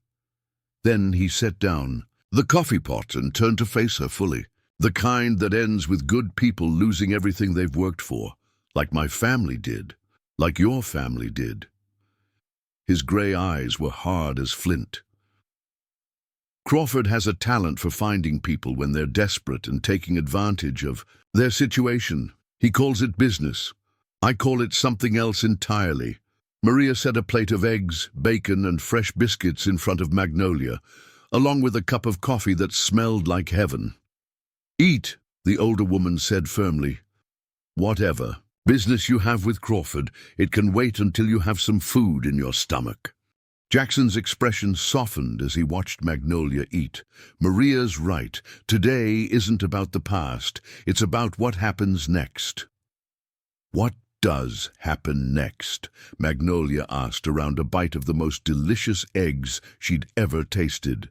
Then he set down the coffee pot and turned to face her fully. "The kind that ends with good people losing everything they've worked for, like my family did, like your family did." His gray eyes were hard as flint. "Crawford has a talent for finding people when they're desperate and taking advantage of their situation. He calls it business. I call it something else entirely." Maria set a plate of eggs, bacon, and fresh biscuits in front of Magnolia, along with a cup of coffee that smelled like heaven. "Eat," the older woman said firmly. "Whatever business you have with Crawford, it can wait until you have some food in your stomach." Jackson's expression softened as he watched Magnolia eat. Maria's right. Today isn't about the past. It's about what happens next. What does happen next? Magnolia asked around a bite of the most delicious eggs she'd ever tasted.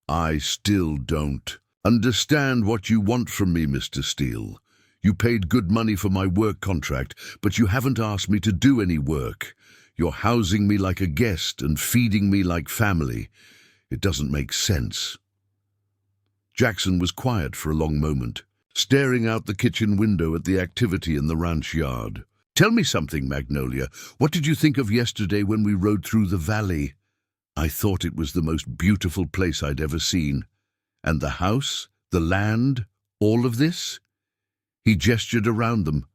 I still don't understand what you want from me, Mr. Steele. You paid good money for my work contract, but you haven't asked me to do any work. You're housing me like a guest and feeding me like family. It doesn't make sense. Jackson was quiet for a long moment, staring out the kitchen window at the activity in the ranch yard. Tell me something, Magnolia. What did you think of yesterday when we rode through the valley? I thought it was the most beautiful place I'd ever seen. And the house, the land, all of this? He gestured around them.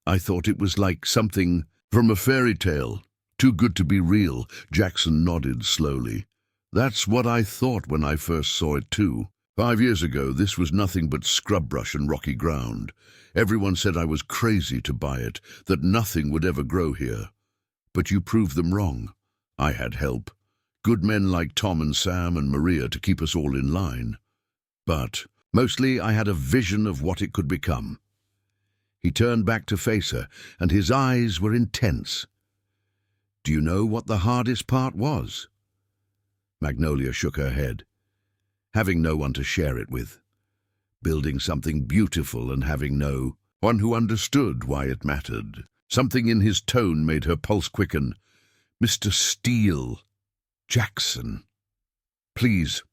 I thought it was like something from a fairy tale. Too good to be real. Jackson nodded slowly. That's what I thought when I first saw it too. 5 years ago, this was nothing but scrub brush and rocky ground. Everyone said I was crazy to buy it, that nothing would ever grow here. But you proved them wrong. I had help. Good men like Tom and Sam and Maria to keep us all in line. But mostly I had a vision of what it could become. He turned back to face her, and his eyes were intense. Do you know what the hardest part was? Magnolia shook her head. Having no one to share it with. Building something beautiful and having no one who understood why it mattered. Something in his tone made her pulse quicken. Mr. Steele. Jackson. Please.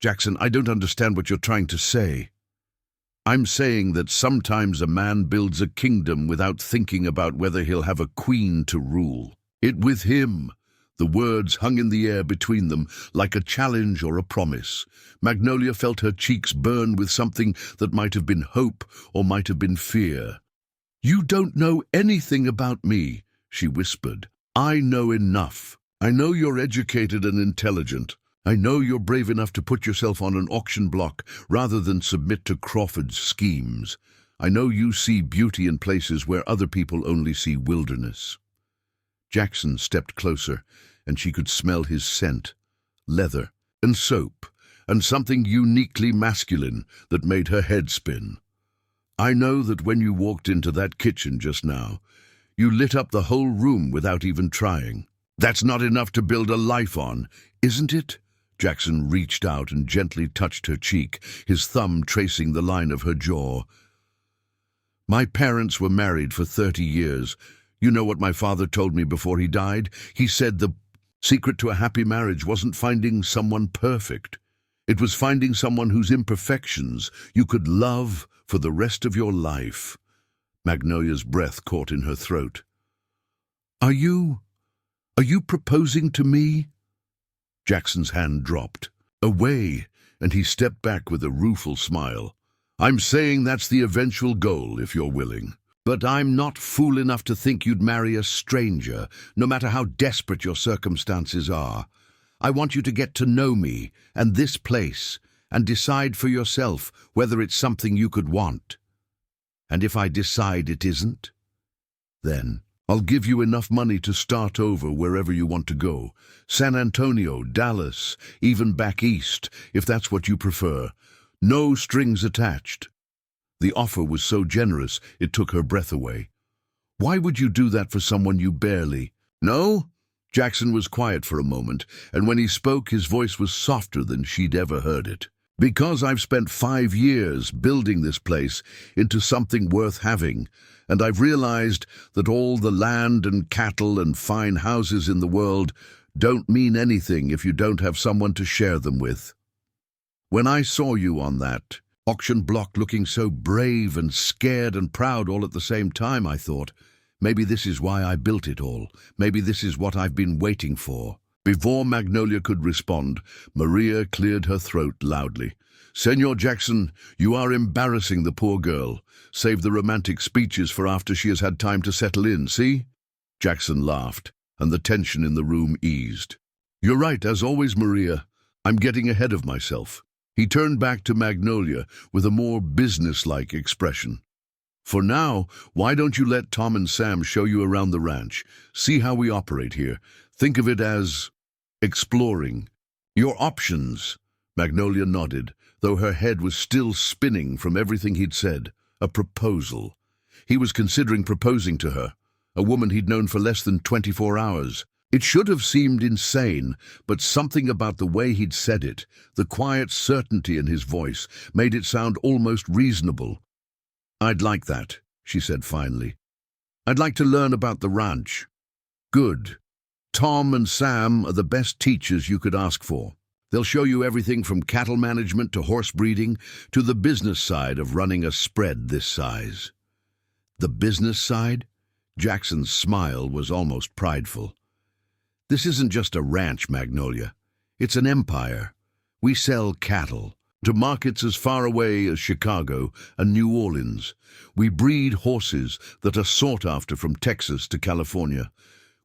Jackson, I don't understand what you're trying to say. I'm saying that sometimes a man builds a kingdom without thinking about whether he'll have a queen to rule it with him. The words hung in the air between them, like a challenge or a promise. Magnolia felt her cheeks burn with something that might have been hope or might have been fear. You don't know anything about me, she whispered. I know enough. I know you're educated and intelligent. I know you're brave enough to put yourself on an auction block rather than submit to Crawford's schemes. I know you see beauty in places where other people only see wilderness. Jackson stepped closer, and she could smell his scent, leather and soap, and something uniquely masculine that made her head spin. I know that when you walked into that kitchen just now, you lit up the whole room without even trying. That's not enough to build a life on, isn't it? Jackson reached out and gently touched her cheek, his thumb tracing the line of her jaw. My parents were married for 30 years. You know what my father told me before he died? He said the secret to a happy marriage wasn't finding someone perfect. It was finding someone whose imperfections you could love for the rest of your life. Magnolia's breath caught in her throat. Are you proposing to me? Jackson's hand dropped away, and he stepped back with a rueful smile. I'm saying that's the eventual goal, if you're willing. But I'm not fool enough to think you'd marry a stranger, no matter how desperate your circumstances are. I want you to get to know me and this place and decide for yourself whether it's something you could want. And if I decide it isn't, then I'll give you enough money to start over wherever you want to go. San Antonio, Dallas, even back east, if that's what you prefer. No strings attached. The offer was so generous, it took her breath away. Why would you do that for someone you barely... No? Jackson was quiet for a moment, and when he spoke, his voice was softer than she'd ever heard it. Because I've spent 5 years building this place into something worth having, and I've realized that all the land and cattle and fine houses in the world don't mean anything if you don't have someone to share them with. When I saw you on that auction block looking so brave and scared and proud all at the same time, I thought, maybe this is why I built it all. Maybe this is what I've been waiting for. Before Magnolia could respond, Maria cleared her throat loudly. Senor Jackson, you are embarrassing the poor girl. Save the romantic speeches for after she has had time to settle in, see? Jackson laughed, and the tension in the room eased. You're right, as always, Maria. I'm getting ahead of myself. He turned back to Magnolia with a more businesslike expression. For now, why don't you let Tom and Sam show you around the ranch? See how we operate here. Think of it as exploring. Your options. Magnolia nodded, though her head was still spinning from everything he'd said. A proposal. He was considering proposing to her, a woman he'd known for less than 24 hours. It should have seemed insane, but something about the way he'd said it, the quiet certainty in his voice, made it sound almost reasonable. "I'd like that," she said finally. "I'd like to learn about the ranch." "Good. Tom and Sam are the best teachers you could ask for. They'll show you everything from cattle management to horse breeding to the business side of running a spread this size." The business side? Jackson's smile was almost prideful. "This isn't just a ranch, Magnolia. It's an empire. We sell cattle to markets as far away as Chicago and New Orleans. We breed horses that are sought after from Texas to California.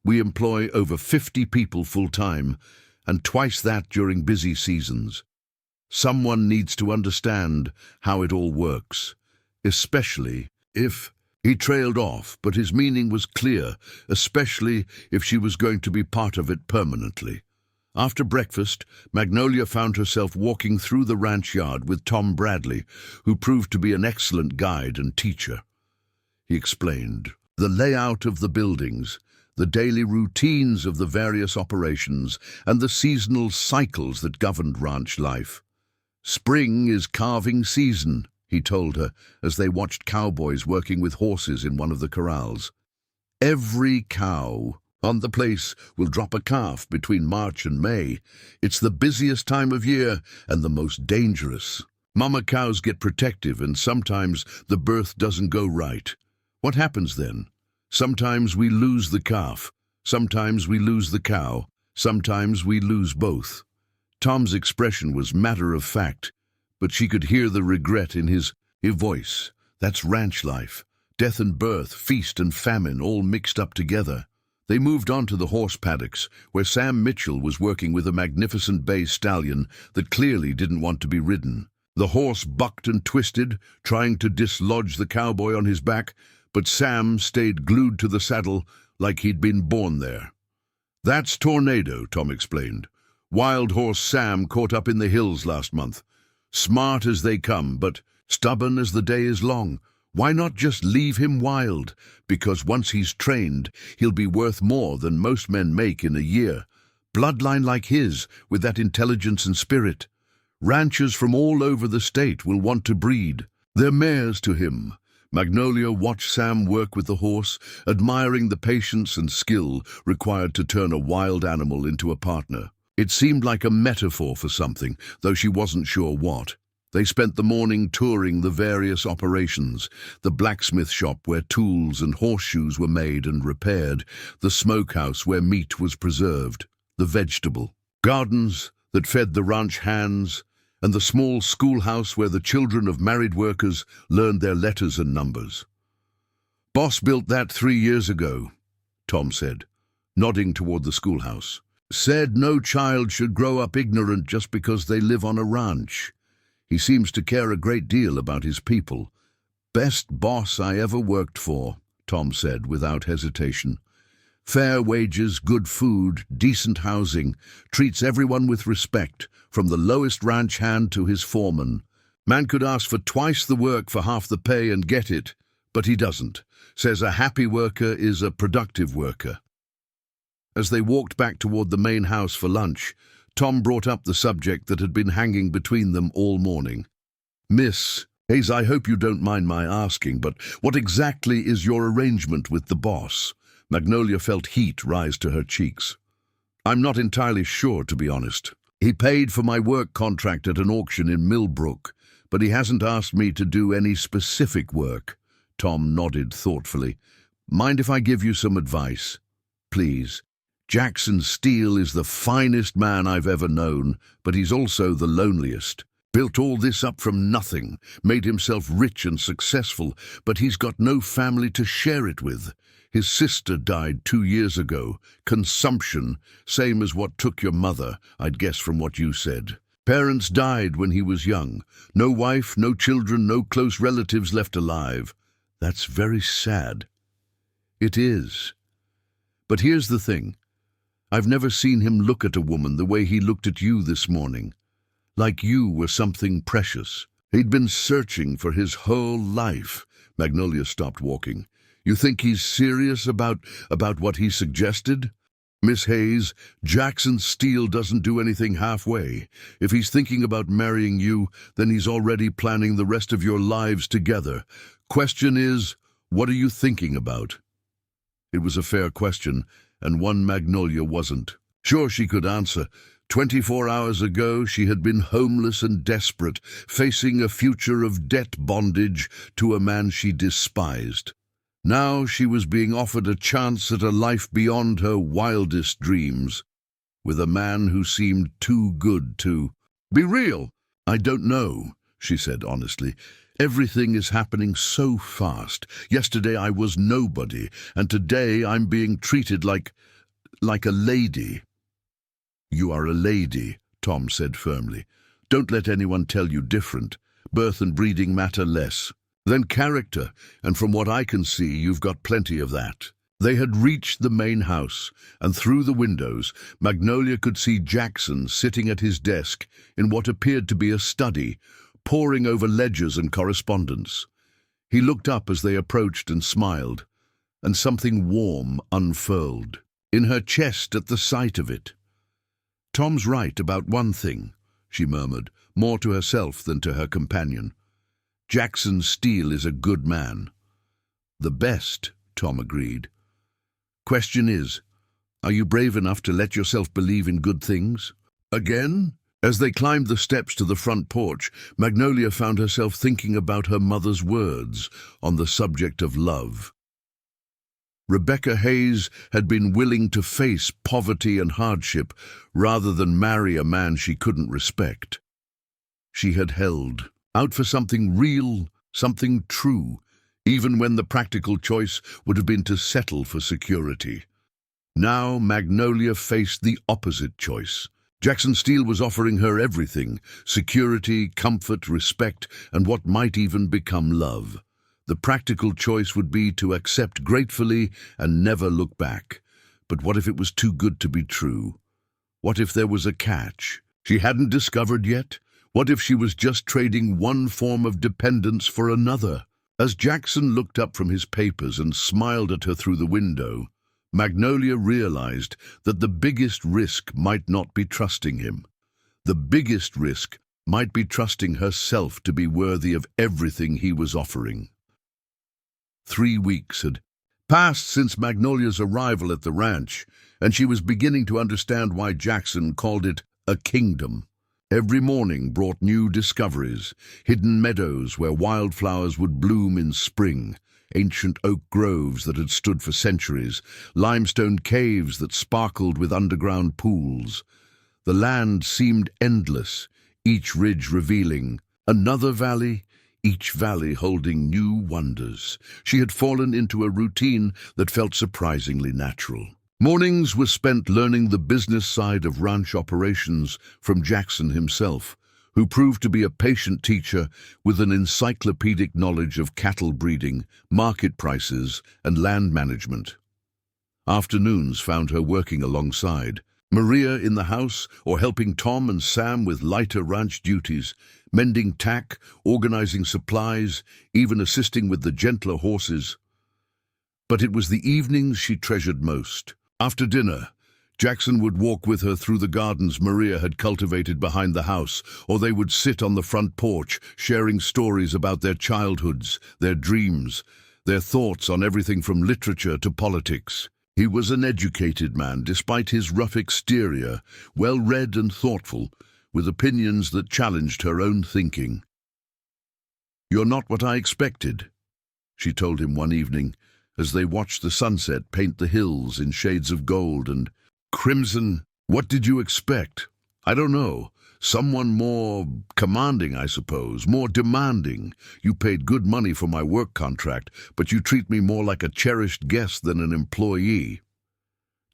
We employ over 50 people full-time, and twice that during busy seasons. Someone needs to understand how it all works, especially if—" He trailed off, but his meaning was clear, especially if she was going to be part of it permanently. After breakfast, Magnolia found herself walking through the ranch yard with Tom Bradley, who proved to be an excellent guide and teacher. He explained the layout of the buildings, the daily routines of the various operations, and the seasonal cycles that governed ranch life. "Spring is calving season," he told her as they watched cowboys working with horses in one of the corrals. "Every cow on the place will drop a calf between March and May. It's the busiest time of year and the most dangerous. Mama cows get protective and sometimes the birth doesn't go right. What happens then? Sometimes we lose the calf, sometimes we lose the cow, sometimes we lose both." Tom's expression was matter-of-fact, but she could hear the regret in his voice. That's ranch life. Death and birth, feast and famine, all mixed up together. They moved on to the horse paddocks, where Sam Mitchell was working with a magnificent bay stallion that clearly didn't want to be ridden. The horse bucked and twisted, trying to dislodge the cowboy on his back, but Sam stayed glued to the saddle like he'd been born there. "That's Tornado," Tom explained. "Wild horse Sam caught up in the hills last month. Smart as they come, but stubborn as the day is long. Why not just leave him wild? Because once he's trained, he'll be worth more than most men make in a year. Bloodline like his, with that intelligence and spirit. Ranchers from all over the state will want to breed. They're mares to him." Magnolia watched Sam work with the horse, admiring the patience and skill required to turn a wild animal into a partner. It seemed like a metaphor for something, though she wasn't sure what. They spent the morning touring the various operations, the blacksmith shop where tools and horseshoes were made and repaired, the smokehouse where meat was preserved, the vegetable gardens that fed the ranch hands, and the small schoolhouse where the children of married workers learned their letters and numbers. "Boss built that 3 years ago," Tom said, nodding toward the schoolhouse. "Said no child should grow up ignorant just because they live on a ranch. He seems to care a great deal about his people." "Best boss I ever worked for," Tom said without hesitation. "Fair wages, good food, decent housing, treats everyone with respect, from the lowest ranch hand to his foreman. Man could ask for twice the work for half the pay and get it, but he doesn't. Says a happy worker is a productive worker." As they walked back toward the main house for lunch, Tom brought up the subject that had been hanging between them all morning. "Miss Hayes, I hope you don't mind my asking, but what exactly is your arrangement with the boss?" Magnolia felt heat rise to her cheeks. "I'm not entirely sure, to be honest. He paid for my work contract at an auction in Millbrook, but he hasn't asked me to do any specific work." Tom nodded thoughtfully. "Mind if I give you some advice? Please. Jackson Steele is the finest man I've ever known, but he's also the loneliest. Built all this up from nothing, made himself rich and successful, but he's got no family to share it with. His sister died 2 years ago. Consumption, same as what took your mother, I'd guess from what you said. Parents died when he was young. No wife, no children, no close relatives left alive. That's very sad. It is. But here's the thing. I've never seen him look at a woman the way he looked at you this morning. Like you were something precious. He'd been searching for his whole life. Magnolia stopped walking. You think he's serious about what he suggested? Miss Hayes, Jackson Steele doesn't do anything halfway. If he's thinking about marrying you, then he's already planning the rest of your lives together. Question is, what are you thinking about? It was a fair question, and one Magnolia wasn't. Sure, she could answer. 24 hours ago, she had been homeless and desperate, facing a future of debt bondage to a man she despised. Now she was being offered a chance at a life beyond her wildest dreams, with a man who seemed too good to be real. I don't know, she said honestly. Everything is happening so fast. Yesterday I was nobody, and today I'm being treated like a lady. You are a lady, Tom said firmly. Don't let anyone tell you different. Birth and breeding matter less. Then character, and from what I can see, you've got plenty of that. They had reached the main house, and through the windows, Magnolia could see Jackson sitting at his desk in what appeared to be a study, poring over ledgers and correspondence. He looked up as they approached and smiled, and something warm unfurled in her chest at the sight of it. Tom's right about one thing, she murmured, more to herself than to her companion. Jackson Steele is a good man. The best, Tom agreed. Question is, are you brave enough to let yourself believe in good things? Again? As they climbed the steps to the front porch, Magnolia found herself thinking about her mother's words on the subject of love. Rebecca Hayes had been willing to face poverty and hardship rather than marry a man she couldn't respect. She had held out for something real, something true, even when the practical choice would have been to settle for security. Now Magnolia faced the opposite choice. Jackson Steele was offering her everything: security, comfort, respect, and what might even become love. The practical choice would be to accept gratefully and never look back. But what if it was too good to be true? What if there was a catch she hadn't discovered yet? What if she was just trading one form of dependence for another? As Jackson looked up from his papers and smiled at her through the window, Magnolia realized that the biggest risk might not be trusting him. The biggest risk might be trusting herself to be worthy of everything he was offering. 3 weeks had passed since Magnolia's arrival at the ranch, and she was beginning to understand why Jackson called it a kingdom. Every morning brought new discoveries: hidden meadows where wildflowers would bloom in spring, ancient oak groves that had stood for centuries, limestone caves that sparkled with underground pools. The land seemed endless, each ridge revealing another valley, each valley holding new wonders. She had fallen into a routine that felt surprisingly natural. Mornings were spent learning the business side of ranch operations from Jackson himself, who proved to be a patient teacher with an encyclopedic knowledge of cattle breeding, market prices, and land management. Afternoons found her working alongside Maria in the house or helping Tom and Sam with lighter ranch duties, mending tack, organizing supplies, even assisting with the gentler horses. But it was the evenings she treasured most. After dinner, Jackson would walk with her through the gardens Maria had cultivated behind the house, or they would sit on the front porch, sharing stories about their childhoods, their dreams, their thoughts on everything from literature to politics. He was an educated man, despite his rough exterior, well-read and thoughtful, with opinions that challenged her own thinking. "You're not what I expected," she told him one evening, as they watched the sunset paint the hills in shades of gold and crimson. "What did you expect?" "I don't know. Someone more commanding, I suppose, more demanding. You paid good money for my work contract, but you treat me more like a cherished guest than an employee."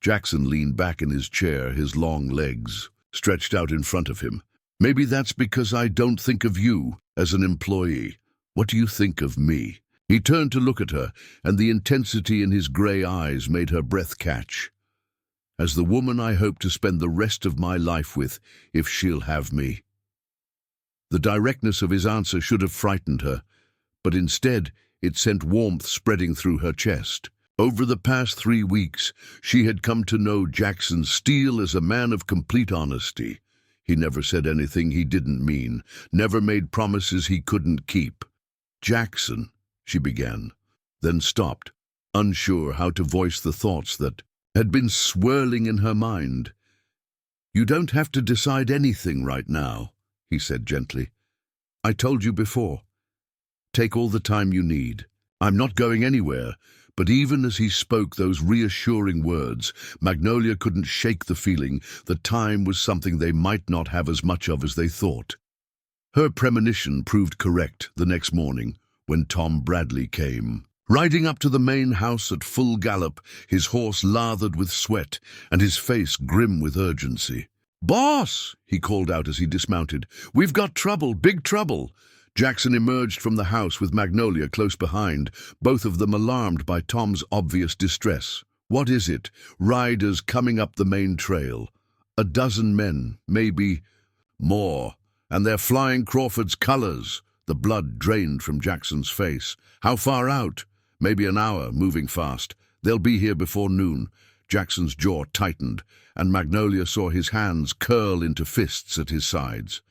Jackson leaned back in his chair, his long legs stretched out in front of him. "Maybe that's because I don't think of you as an employee. What do you think of me?" He turned to look at her, and the intensity in his grey eyes made her breath catch. "As the woman I hope to spend the rest of my life with, if she'll have me." The directness of his answer should have frightened her, but instead it sent warmth spreading through her chest. Over the past 3 weeks, she had come to know Jackson Steele as a man of complete honesty. He never said anything he didn't mean, never made promises he couldn't keep. "Jackson," she began, then stopped, unsure how to voice the thoughts that had been swirling in her mind. "You don't have to decide anything right now," he said gently. "I told you before. Take all the time you need. I'm not going anywhere." But even as he spoke those reassuring words, Magnolia couldn't shake the feeling that time was something they might not have as much of as they thought. Her premonition proved correct the next morning when Tom Bradley came. Riding up to the main house at full gallop, his horse lathered with sweat and his face grim with urgency. "Boss!" he called out as he dismounted. "We've got trouble, big trouble!" Jackson emerged from the house with Magnolia close behind, both of them alarmed by Tom's obvious distress. "What is it?" "Riders coming up the main trail. 12 men, maybe more, and they're flying Crawford's colors." The blood drained from Jackson's face. "How far out?" "Maybe an hour, moving fast. They'll be here before noon." Jackson's jaw tightened, and Magnolia saw his hands curl into fists at his sides.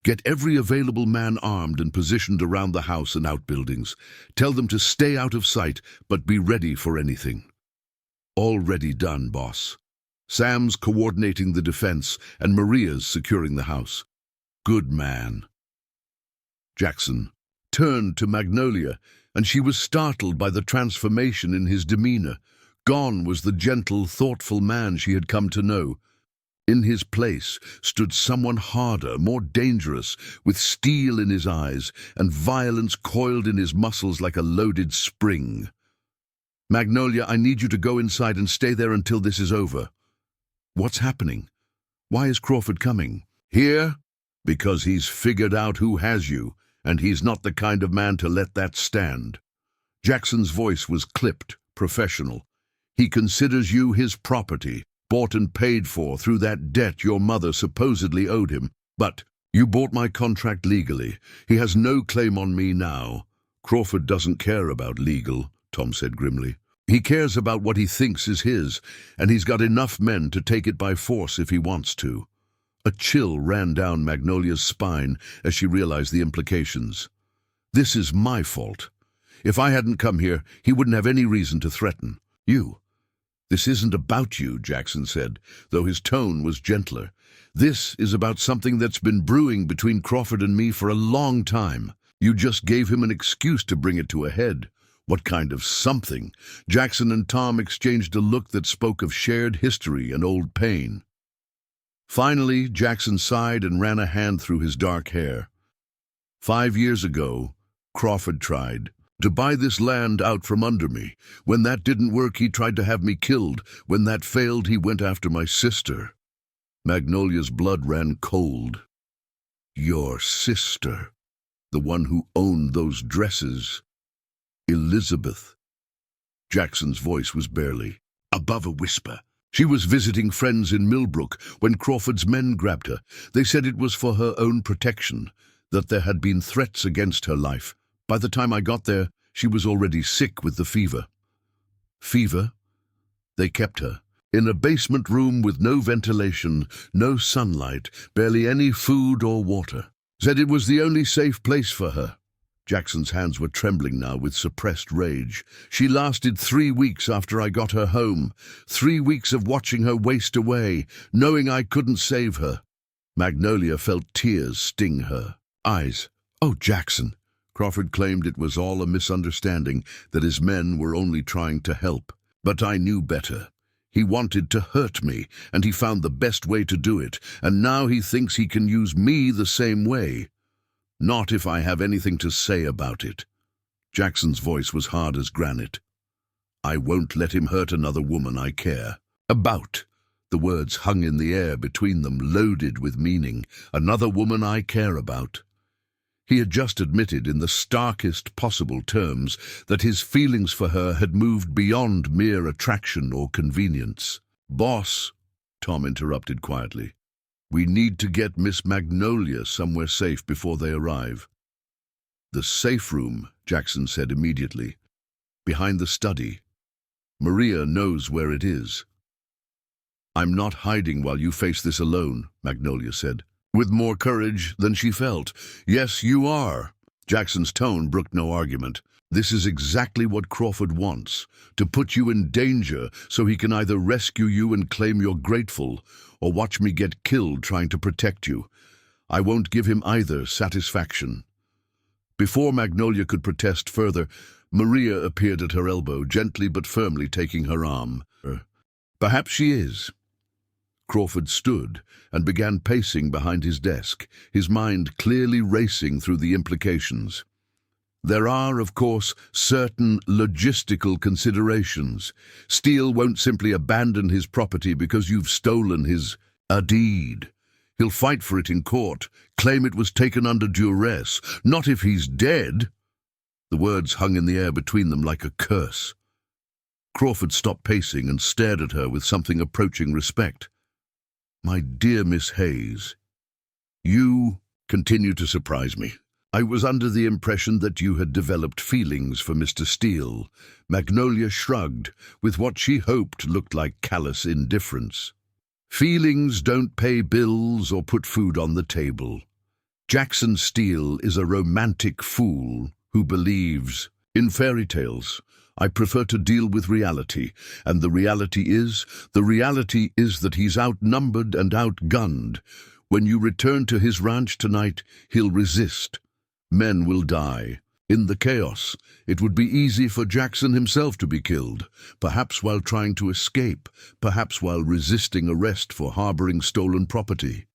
"Get every available man armed and positioned around the house and outbuildings. Tell them to stay out of sight, but be ready for anything." "Already done, boss. Sam's coordinating the defense, and Maria's securing the house." "Good man." Jackson turned to Magnolia, and she was startled by the transformation in his demeanor. Gone was the gentle, thoughtful man she had come to know. In his place stood someone harder, more dangerous, with steel in his eyes and violence coiled in his muscles like a loaded spring. "Magnolia, I need you to go inside and stay there until this is over." "What's happening? Why is Crawford coming?" "Here, because he's figured out who has you, and he's not the kind of man to let that stand." Jackson's voice was clipped, professional. "He considers you his property, bought and paid for through that debt your mother supposedly owed him. But you bought my contract legally. He has no claim on me now." "Crawford doesn't care about legal," Tom said grimly. "He cares about what he thinks is his, and he's got enough men to take it by force if he wants to." A chill ran down Magnolia's spine as she realized the implications. "This is my fault. If I hadn't come here, he wouldn't have any reason to threaten you." "This isn't about you," Jackson said, though his tone was gentler. "This is about something that's been brewing between Crawford and me for a long time. You just gave him an excuse to bring it to a head." "What kind of something?" Jackson and Tom exchanged a look that spoke of shared history and old pain. Finally, Jackson sighed and ran a hand through his dark hair. 5 years ago, Crawford tried to buy this land out from under me. When that didn't work, he tried to have me killed. When that failed, he went after my sister." Magnolia's blood ran cold. "Your sister? The one who owned those dresses? Elizabeth?" Jackson's voice was barely above a whisper. "She was visiting friends in Millbrook when Crawford's men grabbed her. They said it was for her own protection, that there had been threats against her life. By the time I got there, she was already sick with the fever." "Fever?" "They kept her in a basement room with no ventilation, no sunlight, barely any food or water. Said it was the only safe place for her." Jackson's hands were trembling now with suppressed rage. "She lasted 3 weeks after I got her home. 3 weeks of watching her waste away, knowing I couldn't save her." Magnolia felt tears sting her eyes. "Oh, Jackson." Crawford claimed it was all a misunderstanding, that his men were only trying to help. "But I knew better. He wanted to hurt me, and he found the best way to do it, and now he thinks he can use me the same way. Not if I have anything to say about it." Jackson's voice was hard as granite. "I won't let him hurt another woman I care about." The words hung in the air between them, loaded with meaning. "Another woman I care about." He had just admitted in the starkest possible terms that his feelings for her had moved beyond mere attraction or convenience. "Boss," Tom interrupted quietly, "we need to get Miss Magnolia somewhere safe before they arrive." "The safe room," Jackson said immediately. "Behind the study. Maria knows where it is." "I'm not hiding while you face this alone," Magnolia said, with more courage than she felt. "Yes, you are." Jackson's tone brooked no argument. "This is exactly what Crawford wants, to put you in danger so he can either rescue you and claim you're grateful, or watch me get killed trying to protect you. I won't give him either satisfaction." Before Magnolia could protest further, Maria appeared at her elbow, gently but firmly taking her arm. "Perhaps she is." Crawford stood and began pacing behind his desk, his mind clearly racing through the implications. "There are, of course, certain logistical considerations. Steele won't simply abandon his property because you've stolen a deed. He'll fight for it in court, claim it was taken under duress. Not if he's dead." The words hung in the air between them like a curse. Crawford stopped pacing and stared at her with something approaching respect. "My dear Miss Hayes, you continue to surprise me. I was under the impression that you had developed feelings for Mr. Steele." Magnolia shrugged, with what she hoped looked like callous indifference. "Feelings don't pay bills or put food on the table. Jackson Steele is a romantic fool who believes in fairy tales. I prefer to deal with reality, and the reality is that he's outnumbered and outgunned. When you return to his ranch tonight, he'll resist. Men will die. In the chaos, it would be easy for Jackson himself to be killed, perhaps while trying to escape, perhaps while resisting arrest for harboring stolen property."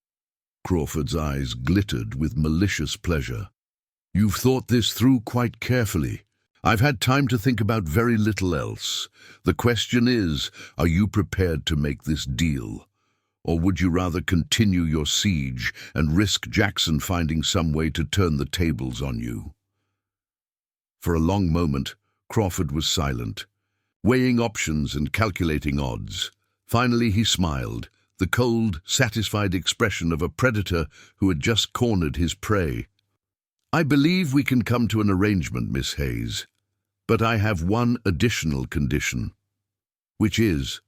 Crawford's eyes glittered with malicious pleasure. "You've thought this through quite carefully. I've had time to think about very little else. The question is, are you prepared to make this deal? Or would you rather continue your siege and risk Jackson finding some way to turn the tables on you?" For a long moment, Crawford was silent, weighing options and calculating odds. Finally he smiled, the cold, satisfied expression of a predator who had just cornered his prey. "I believe we can come to an arrangement, Miss Hayes. But I have one additional condition, which is,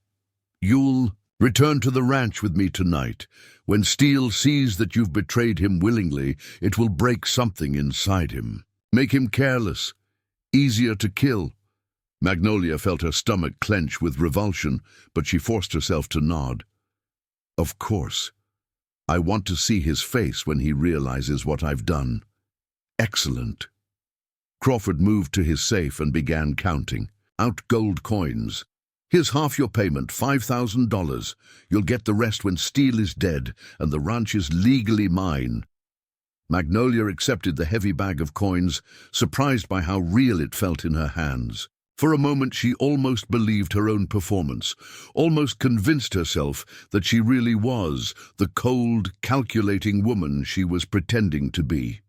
you'll return to the ranch with me tonight. When Steele sees that you've betrayed him willingly, it will break something inside him. Make him careless, easier to kill." Magnolia felt her stomach clench with revulsion, but she forced herself to nod. "Of course. I want to see his face when he realizes what I've done." "Excellent." Crawford moved to his safe and began counting out gold coins. "Here's half your payment, $5,000. You'll get the rest when Steele is dead, and the ranch is legally mine." Magnolia accepted the heavy bag of coins, surprised by how real it felt in her hands. For a moment she almost believed her own performance, almost convinced herself that she really was the cold, calculating woman she was pretending to be.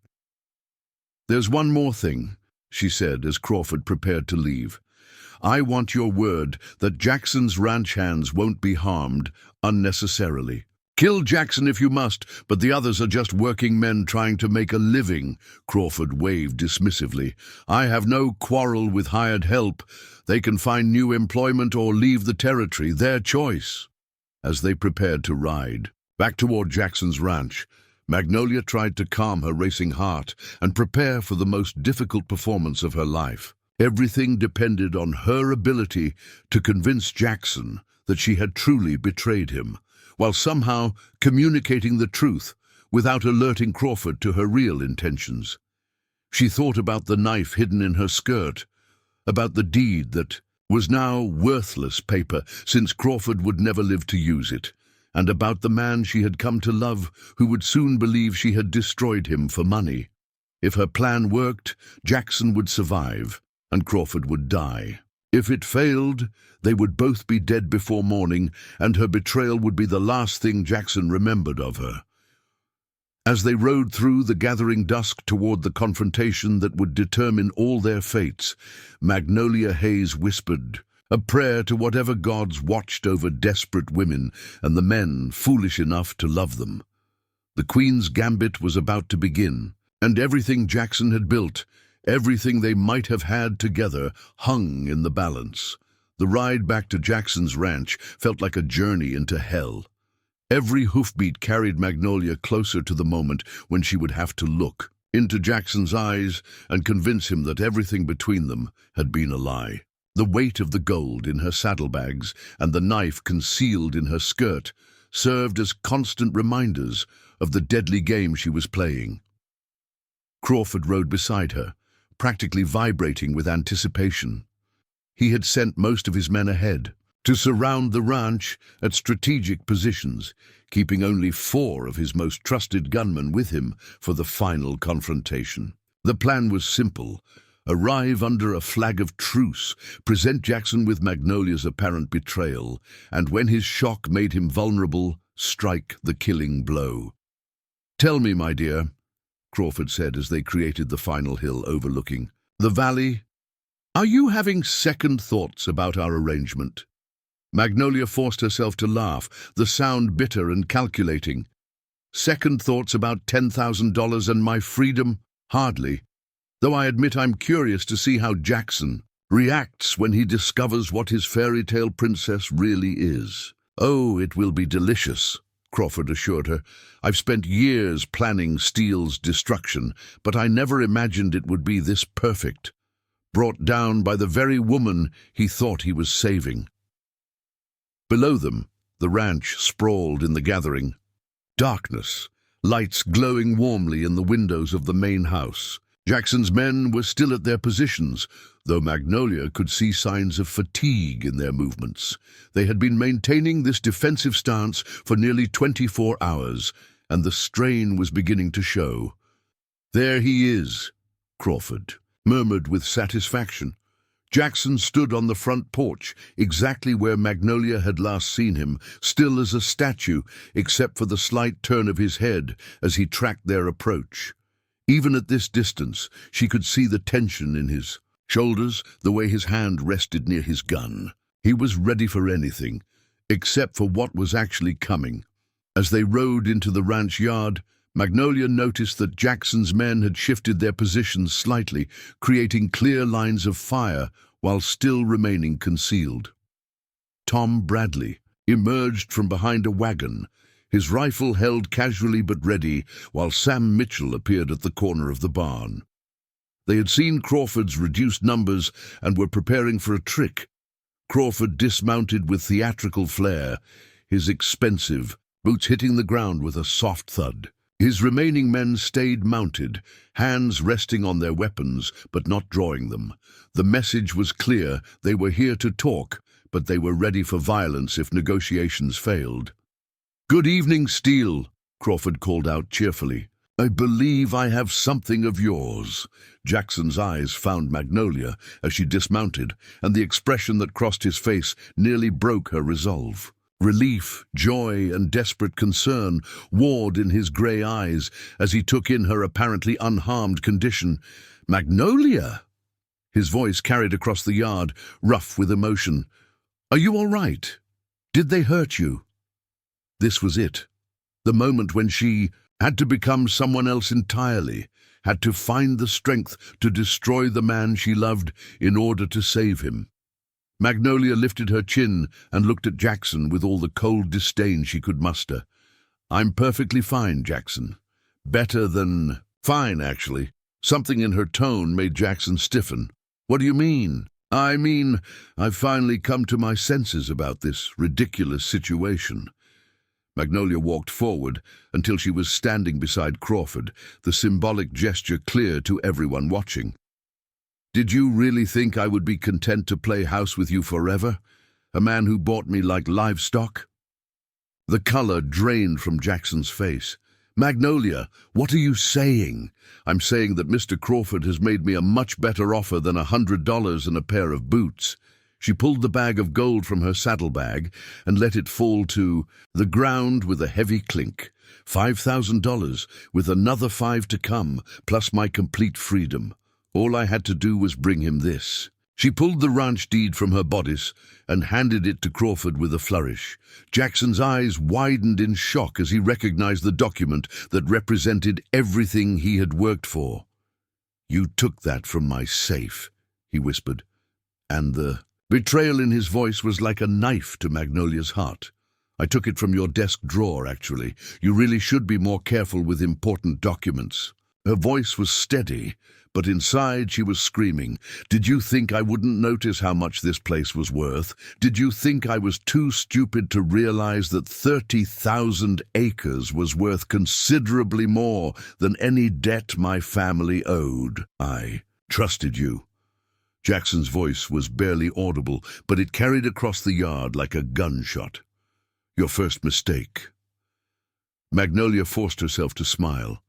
"There's one more thing," she said as Crawford prepared to leave. "I want your word that Jackson's ranch hands won't be harmed unnecessarily. Kill Jackson if you must, but the others are just working men trying to make a living." Crawford waved dismissively. "I have no quarrel with hired help. They can find new employment or leave the territory, their choice." As they prepared to ride back toward Jackson's ranch, Magnolia tried to calm her racing heart and prepare for the most difficult performance of her life. Everything depended on her ability to convince Jackson that she had truly betrayed him, while somehow communicating the truth without alerting Crawford to her real intentions. She thought about the knife hidden in her skirt, about the deed that was now worthless paper since Crawford would never live to use it, and about the man she had come to love who would soon believe she had destroyed him for money. If her plan worked, Jackson would survive, and Crawford would die. If it failed, they would both be dead before morning, and her betrayal would be the last thing Jackson remembered of her. As they rode through the gathering dusk toward the confrontation that would determine all their fates, Magnolia Hayes whispered, a prayer to whatever gods watched over desperate women and the men foolish enough to love them. The Queen's gambit was about to begin, and everything Jackson had built, everything they might have had together, hung in the balance. The ride back to Jackson's ranch felt like a journey into hell. Every hoofbeat carried Magnolia closer to the moment when she would have to look into Jackson's eyes and convince him that everything between them had been a lie. The weight of the gold in her saddlebags and the knife concealed in her skirt served as constant reminders of the deadly game she was playing. Crawford rode beside her, practically vibrating with anticipation. He had sent most of his men ahead to surround the ranch at strategic positions, keeping only 4 of his most trusted gunmen with him for the final confrontation. The plan was simple: arrive under a flag of truce, present Jackson with Magnolia's apparent betrayal, and when his shock made him vulnerable, strike the killing blow. "Tell me, my dear," Crawford said as they created the final hill overlooking the valley, "are you having second thoughts about our arrangement?" Magnolia forced herself to laugh, the sound bitter and calculating. "Second thoughts about $10,000 and my freedom? Hardly. Though I admit I'm curious to see how Jackson reacts when he discovers what his fairy tale princess really is." "Oh, it will be delicious," Crawford assured her. "I've spent years planning Steele's destruction, but I never imagined it would be this perfect, brought down by the very woman he thought he was saving." Below them, the ranch sprawled in the gathering. Darkness, lights glowing warmly in the windows of the main house. Jackson's men were still at their positions, though Magnolia could see signs of fatigue in their movements. They had been maintaining this defensive stance for nearly 24 hours, and the strain was beginning to show. "There he is," Crawford murmured with satisfaction. Jackson stood on the front porch, exactly where Magnolia had last seen him, still as a statue, except for the slight turn of his head as he tracked their approach. Even at this distance, she could see the tension in his shoulders, the way his hand rested near his gun. He was ready for anything, except for what was actually coming. As they rode into the ranch yard, Magnolia noticed that Jackson's men had shifted their positions slightly, creating clear lines of fire while still remaining concealed. Tom Bradley emerged from behind a wagon, his rifle held casually but ready, while Sam Mitchell appeared at the corner of the barn. They had seen Crawford's reduced numbers and were preparing for a trick. Crawford dismounted with theatrical flair, his expensive boots hitting the ground with a soft thud. His remaining men stayed mounted, hands resting on their weapons but not drawing them. The message was clear: they were here to talk, but they were ready for violence if negotiations failed. "Good evening, Steele," Crawford called out cheerfully. "I believe I have something of yours." Jackson's eyes found Magnolia as she dismounted, and the expression that crossed his face nearly broke her resolve. Relief, joy, and desperate concern warred in his grey eyes as he took in her apparently unharmed condition. "Magnolia!" His voice carried across the yard, rough with emotion. "Are you all right? Did they hurt you?" This was it. The moment when she had to become someone else entirely, had to find the strength to destroy the man she loved in order to save him. Magnolia lifted her chin and looked at Jackson with all the cold disdain she could muster. "I'm perfectly fine, Jackson. Better than fine, actually." Something in her tone made Jackson stiffen. "What do you mean?" "I mean, I've finally come to my senses about this ridiculous situation." Magnolia walked forward until she was standing beside Crawford, the symbolic gesture clear to everyone watching. "Did you really think I would be content to play house with you forever? A man who bought me like livestock?" The color drained from Jackson's face. "Magnolia, what are you saying?" "I'm saying that Mr. Crawford has made me a much better offer than $100 and a pair of boots." She pulled the bag of gold from her saddlebag and let it fall to the ground with a heavy clink. $5,000, with another 5 to come, plus my complete freedom. All I had to do was bring him this. She pulled the ranch deed from her bodice and handed it to Crawford with a flourish. Jackson's eyes widened in shock as he recognized the document that represented everything he had worked for. "You took that from my safe," he whispered, and the betrayal in his voice was like a knife to Magnolia's heart. "I took it from your desk drawer, actually. You really should be more careful with important documents." Her voice was steady, but inside she was screaming. "Did you think I wouldn't notice how much this place was worth? Did you think I was too stupid to realize that 30,000 acres was worth considerably more than any debt my family owed? I trusted you." Jackson's voice was barely audible, but it carried across the yard like a gunshot. "Your first mistake." Magnolia forced herself to smile,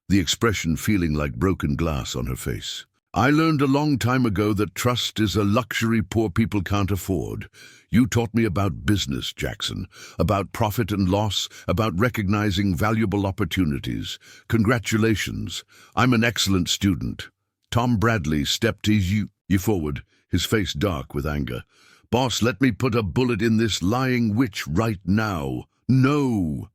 the expression feeling like broken glass on her face. "I learned a long time ago that trust is a luxury poor people can't afford. You taught me about business, Jackson, about profit and loss, about recognizing valuable opportunities. Congratulations. I'm an excellent student." Tom Bradley stepped you forward, his face dark with anger. "Boss, let me put a bullet in this lying witch right now." "No!"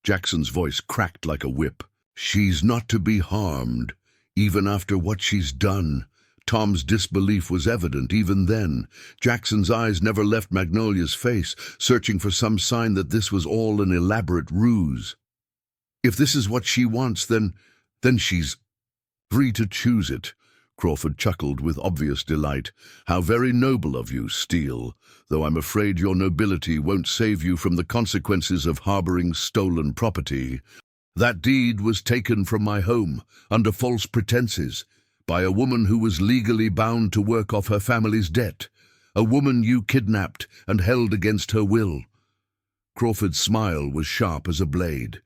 Jackson's voice cracked like a whip. "She's not to be harmed, even after what she's done." Tom's disbelief was evident even then. Jackson's eyes never left Magnolia's face, searching for some sign that this was all an elaborate ruse. "If this is what she wants, then she's free to choose it." Crawford chuckled with obvious delight. "How very noble of you, Steele, though I'm afraid your nobility won't save you from the consequences of harboring stolen property. That deed was taken from my home, under false pretenses, by a woman who was legally bound to work off her family's debt, a woman you kidnapped and held against her will." Crawford's smile was sharp as a blade.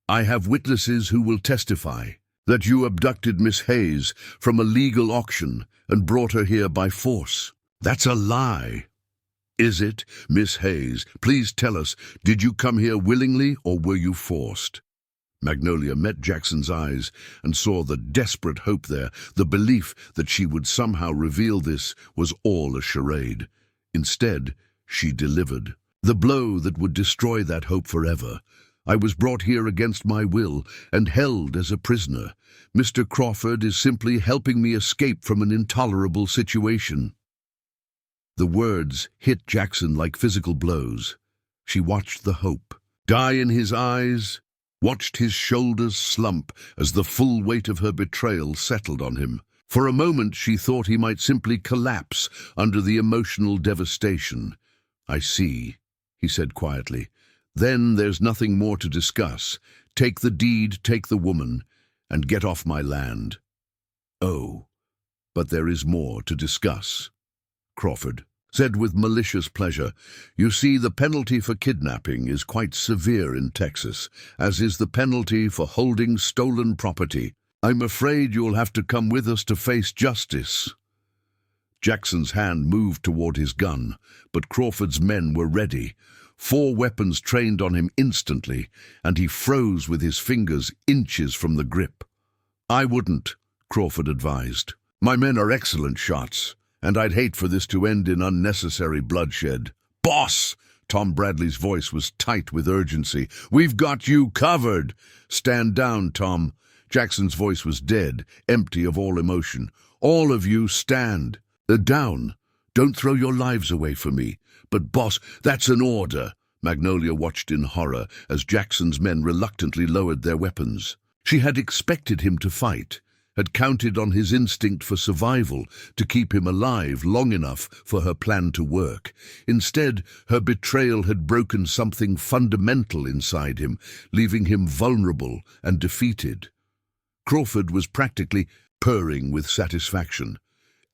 "I have witnesses who will testify that you abducted Miss Hayes from a legal auction and brought her here by force." "That's a lie." "Is it? Miss Hayes, please tell us, did you come here willingly or were you forced?" Magnolia met Jackson's eyes and saw the desperate hope there. The belief that she would somehow reveal this was all a charade. Instead, she delivered. The blow that would destroy that hope forever. "I was brought here against my will and held as a prisoner. Mr. Crawford is simply helping me escape from an intolerable situation." The words hit Jackson like physical blows. She watched the hope die in his eyes, watched his shoulders slump as the full weight of her betrayal settled on him. For a moment she thought he might simply collapse under the emotional devastation. "I see," he said quietly. "Then there's nothing more to discuss. Take the deed, take the woman, and get off my land." "Oh, but there is more to discuss," Crawford said with malicious pleasure. "You see, the penalty for kidnapping is quite severe in Texas, as is the penalty for holding stolen property. I'm afraid you'll have to come with us to face justice." Jackson's hand moved toward his gun, but Crawford's men were ready. 4 weapons trained on him instantly, and he froze with his fingers inches from the grip. "I wouldn't," Crawford advised. "My men are excellent shots, and I'd hate for this to end in unnecessary bloodshed." "Boss!" Tom Bradley's voice was tight with urgency. "We've got you covered." "Stand down, Tom." Jackson's voice was dead, empty of all emotion. "All of you stand. Down. Don't throw your lives away for me." "But, boss, that's an order." Magnolia watched in horror as Jackson's men reluctantly lowered their weapons. She had expected him to fight, had counted on his instinct for survival to keep him alive long enough for her plan to work. Instead, her betrayal had broken something fundamental inside him, leaving him vulnerable and defeated. Crawford was practically purring with satisfaction.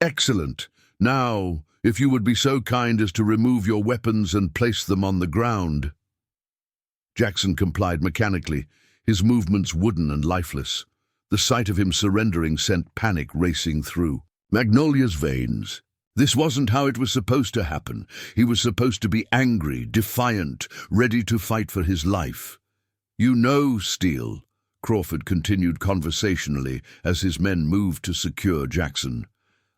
"Excellent. Now, if you would be so kind as to remove your weapons and place them on the ground." Jackson complied mechanically, his movements wooden and lifeless. The sight of him surrendering sent panic racing through Magnolia's veins. This wasn't how it was supposed to happen. He was supposed to be angry, defiant, ready to fight for his life. "You know, Steele," Crawford continued conversationally as his men moved to secure Jackson,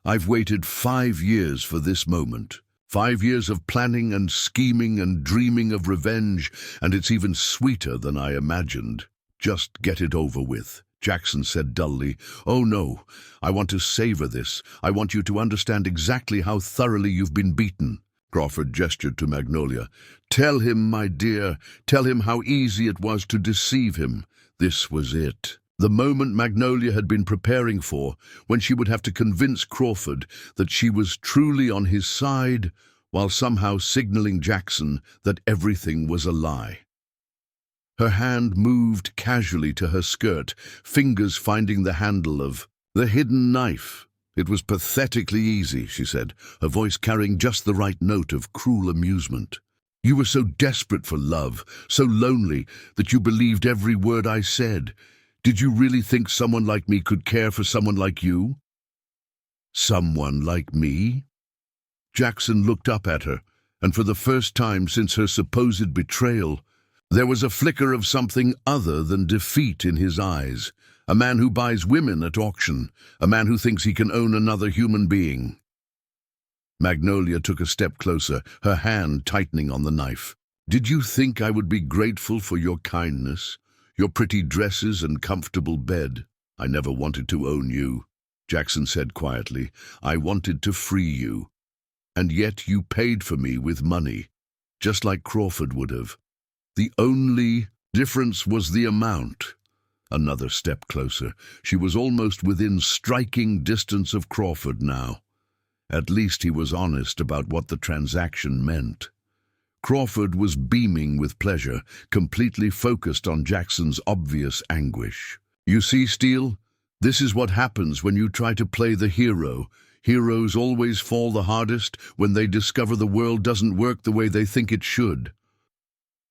"I've waited 5 years for this moment. 5 years of planning and scheming and dreaming of revenge, and it's even sweeter than I imagined. Just get it over with," Jackson said dully. "Oh no, I want to savor this. I want you to understand exactly how thoroughly you've been beaten." Crawford gestured to Magnolia. "Tell him, my dear, tell him how easy it was to deceive him." This was it. The moment Magnolia had been preparing for, when she would have to convince Crawford that she was truly on his side, while somehow signaling Jackson that everything was a lie. Her hand moved casually to her skirt, fingers finding the handle of the hidden knife. "It was pathetically easy," she said, her voice carrying just the right note of cruel amusement. "You were so desperate for love, so lonely, that you believed every word I said. Did you really think someone like me could care for someone like you?" "Someone like me?" Jackson looked up at her, and for the first time since her supposed betrayal, there was a flicker of something other than defeat in his eyes. A man who buys women at auction, a man who thinks he can own another human being. Magnolia took a step closer, her hand tightening on the knife. "Did you think I would be grateful for your kindness, your pretty dresses and comfortable bed? I never wanted to own you," Jackson said quietly. "I wanted to free you. And yet you paid for me with money, just like Crawford would have. The only difference was the amount." Another step closer. She was almost within striking distance of Crawford now. At least he was honest about what the transaction meant. Crawford was beaming with pleasure, completely focused on Jackson's obvious anguish. "You see, Steele, this is what happens when you try to play the hero. Heroes always fall the hardest when they discover the world doesn't work the way they think it should."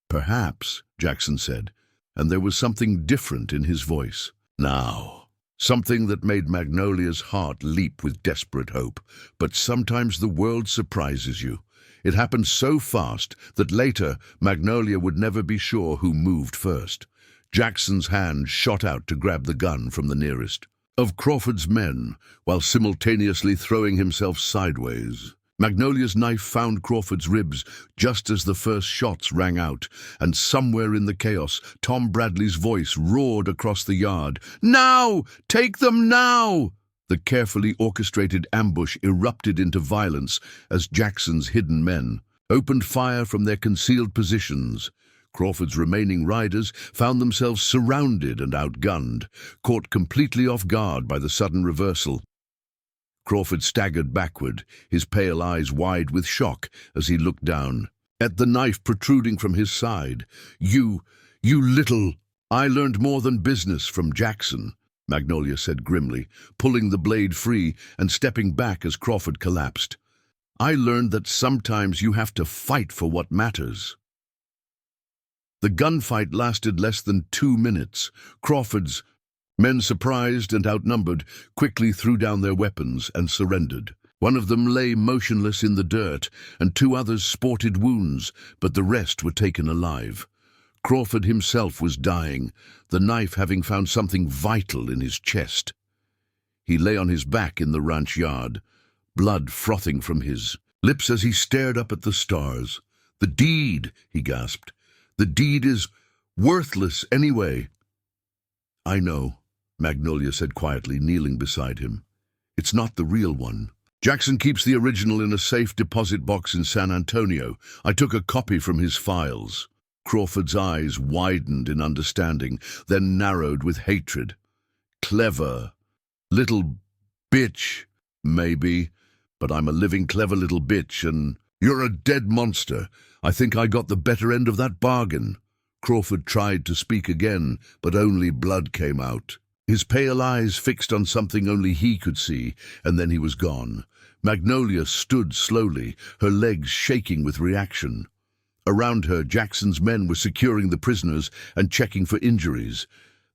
"Perhaps," Jackson said, and there was something different in his voice. Now, something that made Magnolia's heart leap with desperate hope. But sometimes the world surprises you. It happened so fast that later Magnolia would never be sure who moved first. Jackson's hand shot out to grab the gun from the nearest of Crawford's men, while simultaneously throwing himself sideways. Magnolia's knife found Crawford's ribs just as the first shots rang out, and somewhere in the chaos, Tom Bradley's voice roared across the yard. "Now! Take them now!" The carefully orchestrated ambush erupted into violence as Jackson's hidden men opened fire from their concealed positions. Crawford's remaining riders found themselves surrounded and outgunned, caught completely off guard by the sudden reversal. Crawford staggered backward, his pale eyes wide with shock as he looked down at the knife protruding from his side. You little—" "I learned more than business from Jackson," Magnolia said grimly, pulling the blade free and stepping back as Crawford collapsed. "I learned that sometimes you have to fight for what matters." The gunfight lasted less than 2 minutes. Crawford's men, surprised and outnumbered, quickly threw down their weapons and surrendered. One of them lay motionless in the dirt, and 2 others sported wounds, but the rest were taken alive. Crawford himself was dying, the knife having found something vital in his chest. He lay on his back in the ranch yard, blood frothing from his lips as he stared up at the stars. "The deed," he gasped. "The deed is worthless anyway." "I know," Magnolia said quietly, kneeling beside him. "It's not the real one. Jackson keeps the original in a safe deposit box in San Antonio. I took a copy from his files." Crawford's eyes widened in understanding, then narrowed with hatred. "Clever little bitch, maybe, but I'm a living clever little bitch, and you're a dead monster. I think I got the better end of that bargain." Crawford tried to speak again, but only blood came out. His pale eyes fixed on something only he could see, and then he was gone. Magnolia stood slowly, her legs shaking with reaction. Around her, Jackson's men were securing the prisoners and checking for injuries.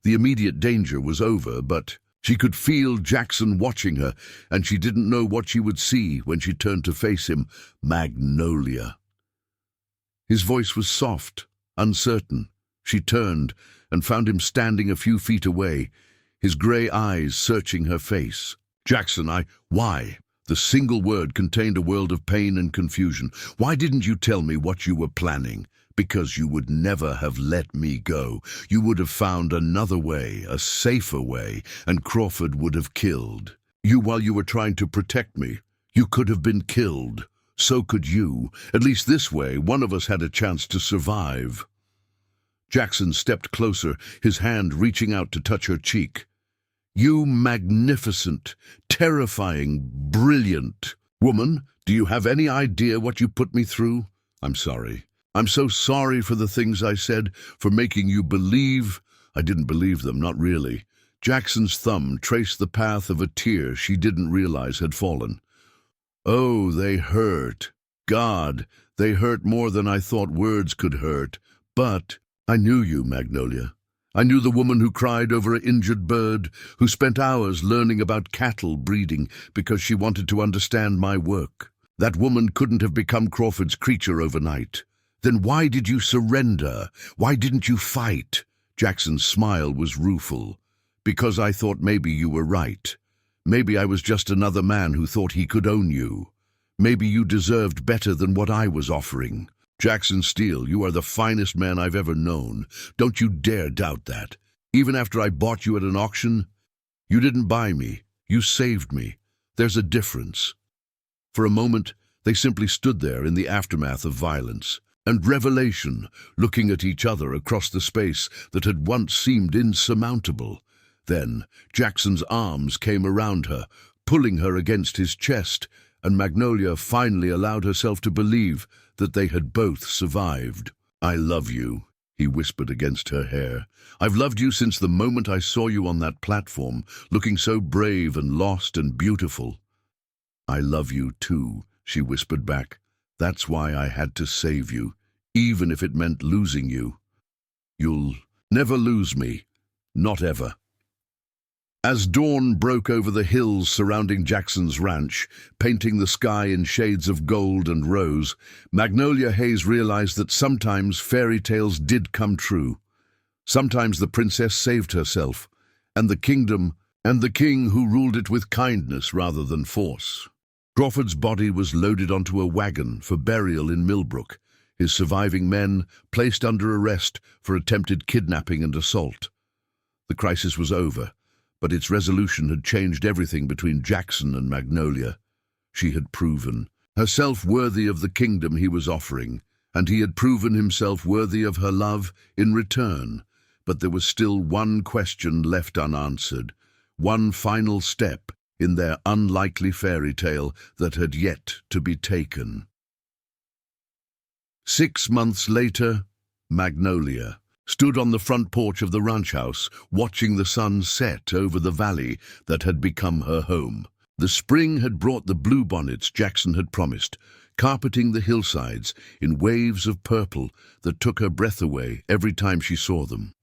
The immediate danger was over, but She could feel Jackson watching her, and she didn't know what she would see when she turned to face him. Magnolia. His voice was soft, uncertain. She turned and found him standing a few feet away, his grey eyes searching her face. Jackson, why? The single word contained a world of pain and confusion. Why didn't you tell me what you were planning? Because you would never have let me go. You would have found another way, a safer way, and Crawford would have killed you while you were trying to protect me. You could have been killed. So could you. At least this way, one of us had a chance to survive. Jackson stepped closer, his hand reaching out to touch her cheek. You magnificent, terrifying, brilliant woman, do you have any idea what you put me through? I'm sorry. I'm so sorry for the things I said, for making you believe. I didn't believe them, not really. Jackson's thumb traced the path of a tear she didn't realize had fallen. Oh, they hurt. God, they hurt more than I thought words could hurt. But I knew you, Magnolia. I knew the woman who cried over an injured bird, who spent hours learning about cattle breeding because she wanted to understand my work. That woman couldn't have become Crawford's creature overnight. Then why did you surrender? Why didn't you fight? Jackson's smile was rueful. Because I thought maybe you were right. Maybe I was just another man who thought he could own you. Maybe you deserved better than what I was offering. Jackson Steele, you are the finest man I've ever known. Don't you dare doubt that. Even after I bought you at an auction, you didn't buy me. You saved me. There's a difference. For a moment, they simply stood there in the aftermath of violence and revelation, looking at each other across the space that had once seemed insurmountable. Then Jackson's arms came around her, pulling her against his chest, and Magnolia finally allowed herself to believe that they had both survived. I love you, he whispered against her hair. I've loved you since the moment I saw you on that platform, looking so brave and lost and beautiful. I love you too, she whispered back. That's why I had to save you, even if it meant losing you. You'll never lose me, not ever. As dawn broke over the hills surrounding Jackson's ranch, painting the sky in shades of gold and rose, Magnolia Hayes realized that sometimes fairy tales did come true. Sometimes the princess saved herself, and the kingdom, and the king who ruled it with kindness rather than force. Crawford's body was loaded onto a wagon for burial in Millbrook, his surviving men placed under arrest for attempted kidnapping and assault. The crisis was over, but its resolution had changed everything between Jackson and Magnolia. She had proven herself worthy of the kingdom he was offering, and he had proven himself worthy of her love in return. But there was still one question left unanswered, one final step in their unlikely fairy tale that had yet to be taken. 6 months later, Magnolia stood on the front porch of the ranch house, watching the sun set over the valley that had become her home. The spring had brought the bluebonnets Jackson had promised, carpeting the hillsides in waves of purple that took her breath away every time she saw them.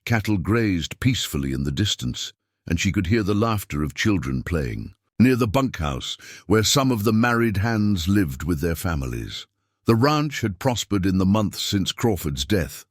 Cattle grazed peacefully in the distance, and she could hear the laughter of children playing near the bunkhouse where some of the married hands lived with their families. The ranch had prospered in the months since Crawford's death.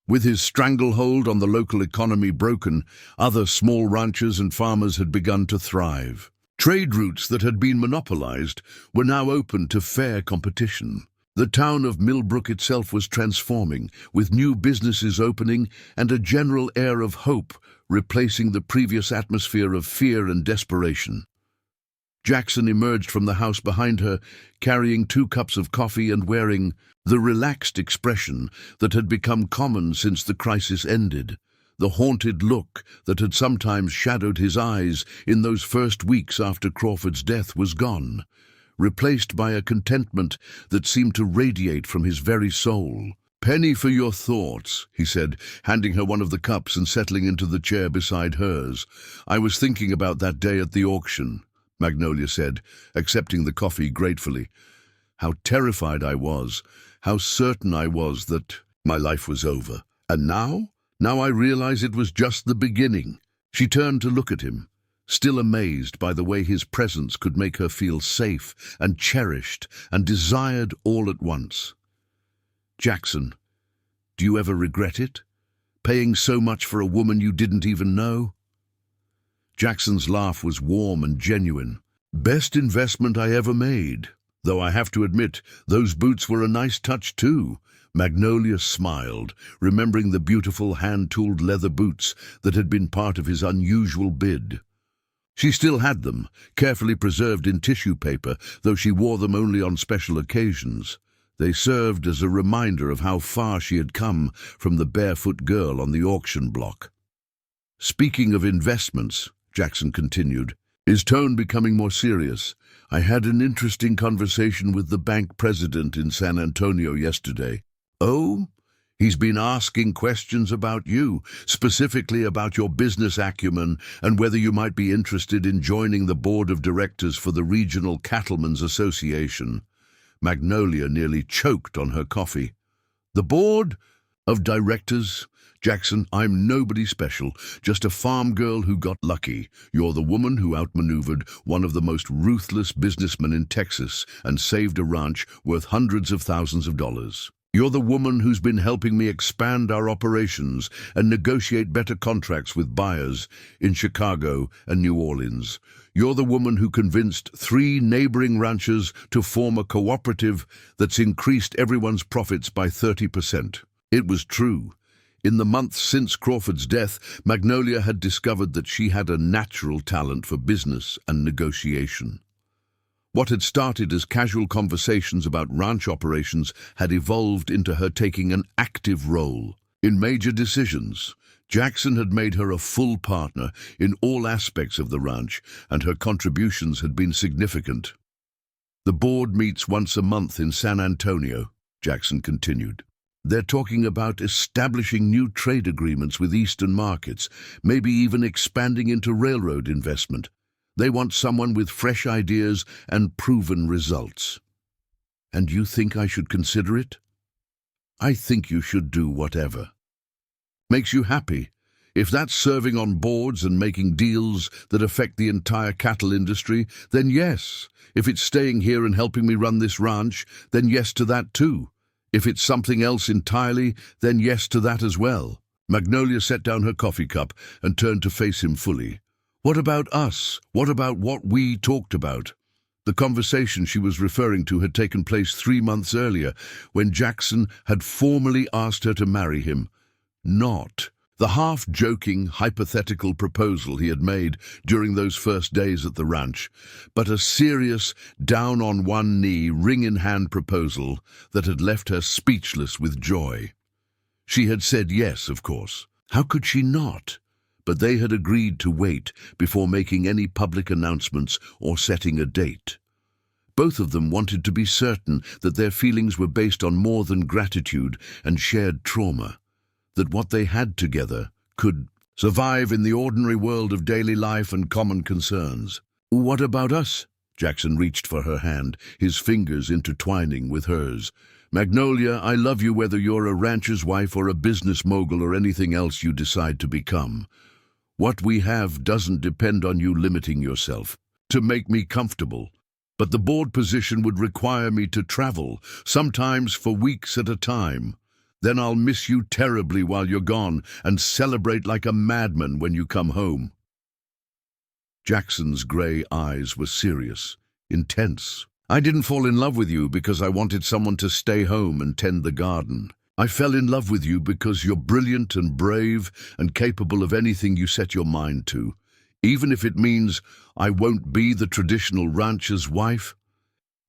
With his stranglehold on the local economy broken, other small ranchers and farmers had begun to thrive. Trade routes that had been monopolized were now open to fair competition. The town of Millbrook itself was transforming, with new businesses opening and a general air of hope replacing the previous atmosphere of fear and desperation. Jackson emerged from the house behind her, carrying 2 cups of coffee and wearing the relaxed expression that had become common since the crisis ended. The haunted look that had sometimes shadowed his eyes in those first weeks after Crawford's death was gone, replaced by a contentment that seemed to radiate from his very soul. "Penny for your thoughts," he said, handing her one of the cups and settling into the chair beside hers. "I was thinking about that day at the auction," Magnolia said, accepting the coffee gratefully. "How terrified I was, how certain I was that my life was over. And now I realize it was just the beginning." She turned to look at him, still amazed by the way his presence could make her feel safe and cherished and desired all at once. "Jackson, do you ever regret it? Paying so much for a woman you didn't even know?" Jackson's laugh was warm and genuine. "Best investment I ever made. Though I have to admit, those boots were a nice touch too." Magnolia smiled, remembering the beautiful hand-tooled leather boots that had been part of his unusual bid. She still had them, carefully preserved in tissue paper, though she wore them only on special occasions. They served as a reminder of how far she had come from the barefoot girl on the auction block. "Speaking of investments," Jackson continued, his tone becoming more serious, "I had an interesting conversation with the bank president in San Antonio yesterday." "Oh? He's been asking questions about you, specifically about your business acumen and whether you might be interested in joining the board of directors for the Regional Cattlemen's Association." Magnolia nearly choked on her coffee. "The board of directors? Jackson, I'm nobody special, just a farm girl who got lucky. You're the woman who outmaneuvered one of the most ruthless businessmen in Texas and saved a ranch worth hundreds of thousands of dollars. You're the woman who's been helping me expand our operations and negotiate better contracts with buyers in Chicago and New Orleans. You're the woman who convinced 3 neighboring ranchers to form a cooperative that's increased everyone's profits by 30%. It was true. In the months since Crawford's death, Magnolia had discovered that she had a natural talent for business and negotiation. What had started as casual conversations about ranch operations had evolved into her taking an active role in major decisions. Jackson had made her a full partner in all aspects of the ranch, and her contributions had been significant. "The board meets once a month in San Antonio," Jackson continued. "They're talking about establishing new trade agreements with eastern markets, maybe even expanding into railroad investment. They want someone with fresh ideas and proven results." "And you think I should consider it?" "I think you should do whatever makes you happy. If that's serving on boards and making deals that affect the entire cattle industry, then yes. If it's staying here and helping me run this ranch, then yes to that too. If it's something else entirely, then yes to that as well." Magnolia set down her coffee cup and turned to face him fully. "What about us? What about what we talked about?" The conversation she was referring to had taken place 3 months earlier, when Jackson had formally asked her to marry him. Not the half-joking, hypothetical proposal he had made during those first days at the ranch, but a serious, down-on-one-knee, ring-in-hand proposal that had left her speechless with joy. She had said yes, of course. How could she not? But they had agreed to wait before making any public announcements or setting a date. Both of them wanted to be certain that their feelings were based on more than gratitude and shared trauma, that what they had together could survive in the ordinary world of daily life and common concerns. "What about us?" Jackson reached for her hand, his fingers intertwining with hers. "Magnolia, I love you whether you're a rancher's wife or a business mogul or anything else you decide to become. What we have doesn't depend on you limiting yourself to make me comfortable. But the board position would require me to travel, sometimes for weeks at a time. Then I'll miss you terribly while you're gone and celebrate like a madman when you come home." Jackson's grey eyes were serious, intense. "I didn't fall in love with you because I wanted someone to stay home and tend the garden. I fell in love with you because you're brilliant and brave and capable of anything you set your mind to, even if it means I won't be the traditional rancher's wife.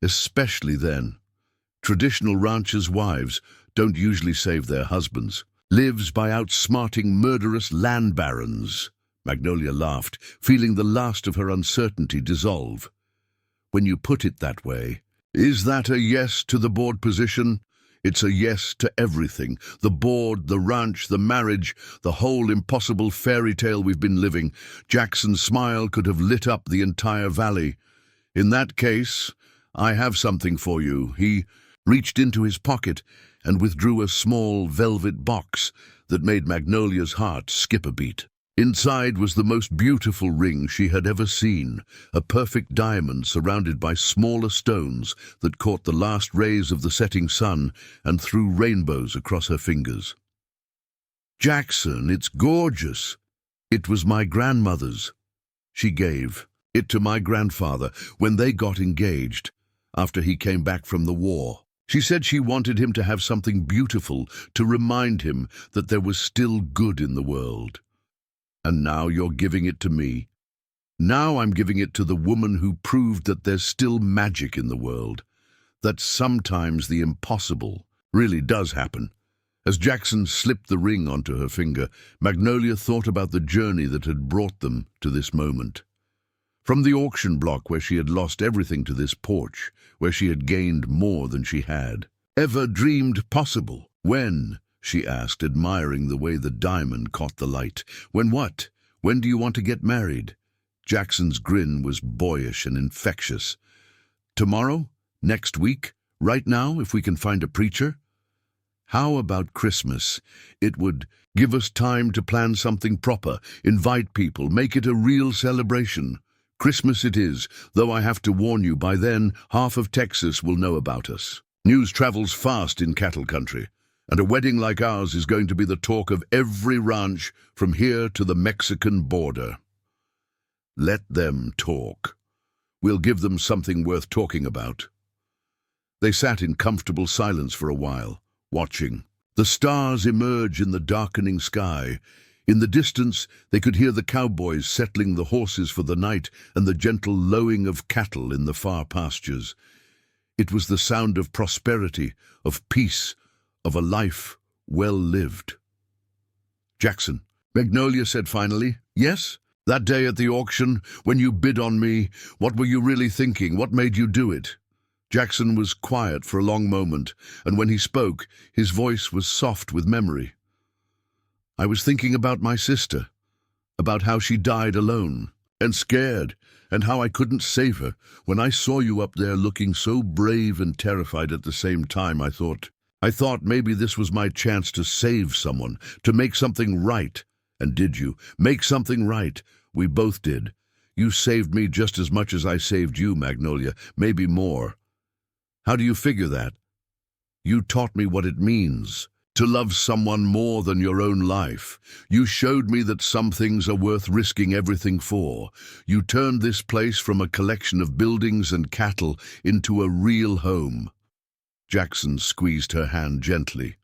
Especially then. Traditional ranchers' wives don't usually save their husbands. Lives by outsmarting murderous land barons." Magnolia laughed, feeling the last of her uncertainty dissolve. "When you put it that way, is that a yes to the board position?" "It's a yes to everything. The board, the ranch, the marriage, the whole impossible fairy tale we've been living." Jackson's smile could have lit up the entire valley. "In that case, I have something for you." He reached into his pocket and withdrew a small velvet box that made Magnolia's heart skip a beat. Inside was the most beautiful ring she had ever seen, a perfect diamond surrounded by smaller stones that caught the last rays of the setting sun and threw rainbows across her fingers. "Jackson, it's gorgeous." "It was my grandmother's. She gave it to my grandfather when they got engaged, after he came back from the war. She said she wanted him to have something beautiful to remind him that there was still good in the world. And now you're giving it to me. Now I'm giving it to the woman who proved that there's still magic in the world, that sometimes the impossible really does happen." As Jackson slipped the ring onto her finger, Magnolia thought about the journey that had brought them to this moment. From the auction block where she had lost everything to this porch, where she had gained more than she had ever dreamed possible. "When?" she asked, admiring the way the diamond caught the light. "When what? When do you want to get married?" Jackson's grin was boyish and infectious. "Tomorrow? Next week? Right now, if we can find a preacher?" "How about Christmas? It would give us time to plan something proper, invite people, make it a real celebration. Christmas it is, though I have to warn you, by then half of Texas will know about us. News travels fast in cattle country, and a wedding like ours is going to be the talk of every ranch from here to the Mexican border." "Let them talk. We'll give them something worth talking about." They sat in comfortable silence for a while, watching the stars emerge in the darkening sky. In the distance, they could hear the cowboys settling the horses for the night and the gentle lowing of cattle in the far pastures. It was the sound of prosperity, of peace, of a life well lived. "Jackson," Magnolia said finally. "Yes? That day at the auction, when you bid on me, what were you really thinking? What made you do it?" Jackson was quiet for a long moment, and when he spoke, his voice was soft with memory. "I was thinking about my sister, about how she died alone, and scared, and how I couldn't save her. When I saw you up there looking so brave and terrified at the same time, I thought maybe this was my chance to save someone, to make something right. And did you make something right? We both did. You saved me just as much as I saved you, Magnolia, maybe more. How do you figure that? You taught me what it means to love someone more than your own life. You showed me that some things are worth risking everything for. You turned this place from a collection of buildings and cattle into a real home." Jackson squeezed her hand gently.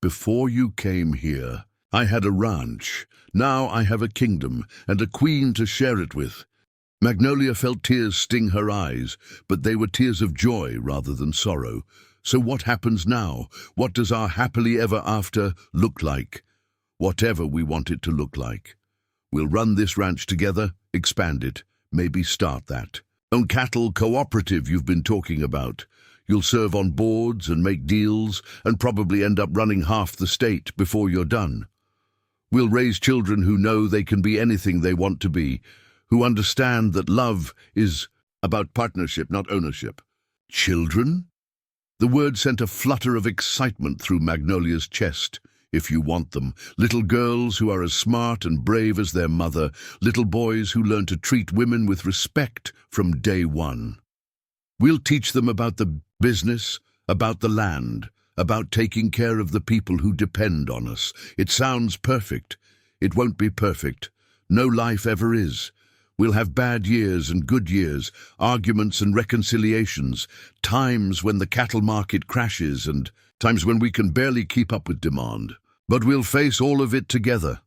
"Before you came here, I had a ranch. Now I have a kingdom and a queen to share it with." Magnolia felt tears sting her eyes, but they were tears of joy rather than sorrow. "So what happens now? What does our happily ever after look like?" "Whatever we want it to look like. We'll run this ranch together, expand it, maybe start that own cattle cooperative you've been talking about. You'll serve on boards and make deals and probably end up running half the state before you're done. We'll raise children who know they can be anything they want to be, who understand that love is about partnership, not ownership." "Children?" The word sent a flutter of excitement through Magnolia's chest. "If you want them. Little girls who are as smart and brave as their mother. Little boys who learn to treat women with respect from day one. We'll teach them about the business, about the land, about taking care of the people who depend on us. It sounds perfect. It won't be perfect. No life ever is. We'll have bad years and good years, arguments and reconciliations, times when the cattle market crashes and times when we can barely keep up with demand. But we'll face all of it together."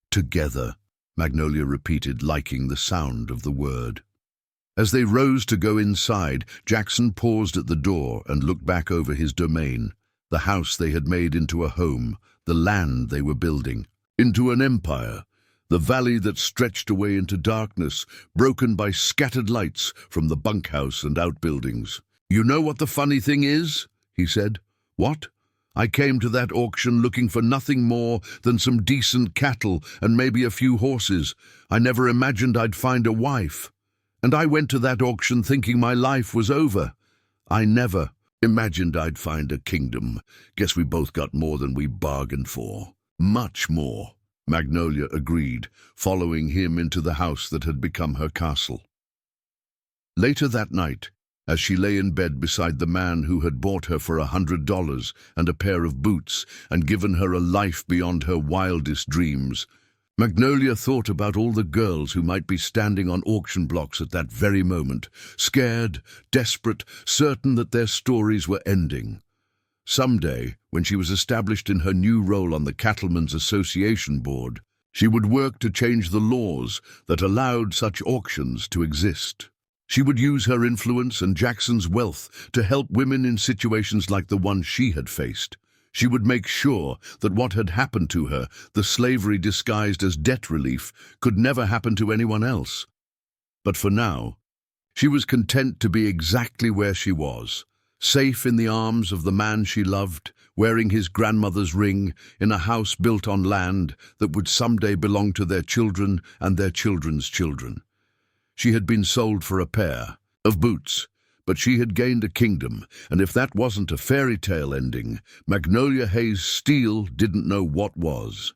"Together," Magnolia repeated, liking the sound of the word. As they rose to go inside, Jackson paused at the door and looked back over his domain, the house they had made into a home, the land they were building, into an empire. The valley that stretched away into darkness, broken by scattered lights from the bunkhouse and outbuildings. "You know what the funny thing is?" he said. "What? I came to that auction looking for nothing more than some decent cattle and maybe a few horses. I never imagined I'd find a wife. And I went to that auction thinking my life was over. I never imagined I'd find a kingdom. Guess we both got more than we bargained for. Much more." Magnolia agreed, following him into the house that had become her castle. Later that night, as she lay in bed beside the man who had bought her for $100 and a pair of boots and given her a life beyond her wildest dreams, Magnolia thought about all the girls who might be standing on auction blocks at that very moment, scared, desperate, certain that their stories were ending. Someday, when she was established in her new role on the Cattlemen's Association Board, she would work to change the laws that allowed such auctions to exist. She would use her influence and Jackson's wealth to help women in situations like the one she had faced. She would make sure that what had happened to her, the slavery disguised as debt relief, could never happen to anyone else. But for now, she was content to be exactly where she was, safe in the arms of the man she loved, wearing his grandmother's ring, in a house built on land that would someday belong to their children and their children's children. She had been sold for a pair of boots, but she had gained a kingdom, and if that wasn't a fairy tale ending, Magnolia Hayes Steele didn't know what was.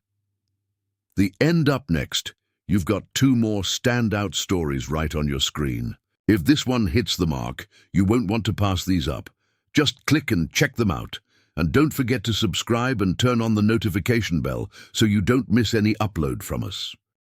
The end up next. You've got 2 more standout stories right on your screen. If this one hits the mark, you won't want to pass these up. Just click and check them out. And don't forget to subscribe and turn on the notification bell so you don't miss any upload from us.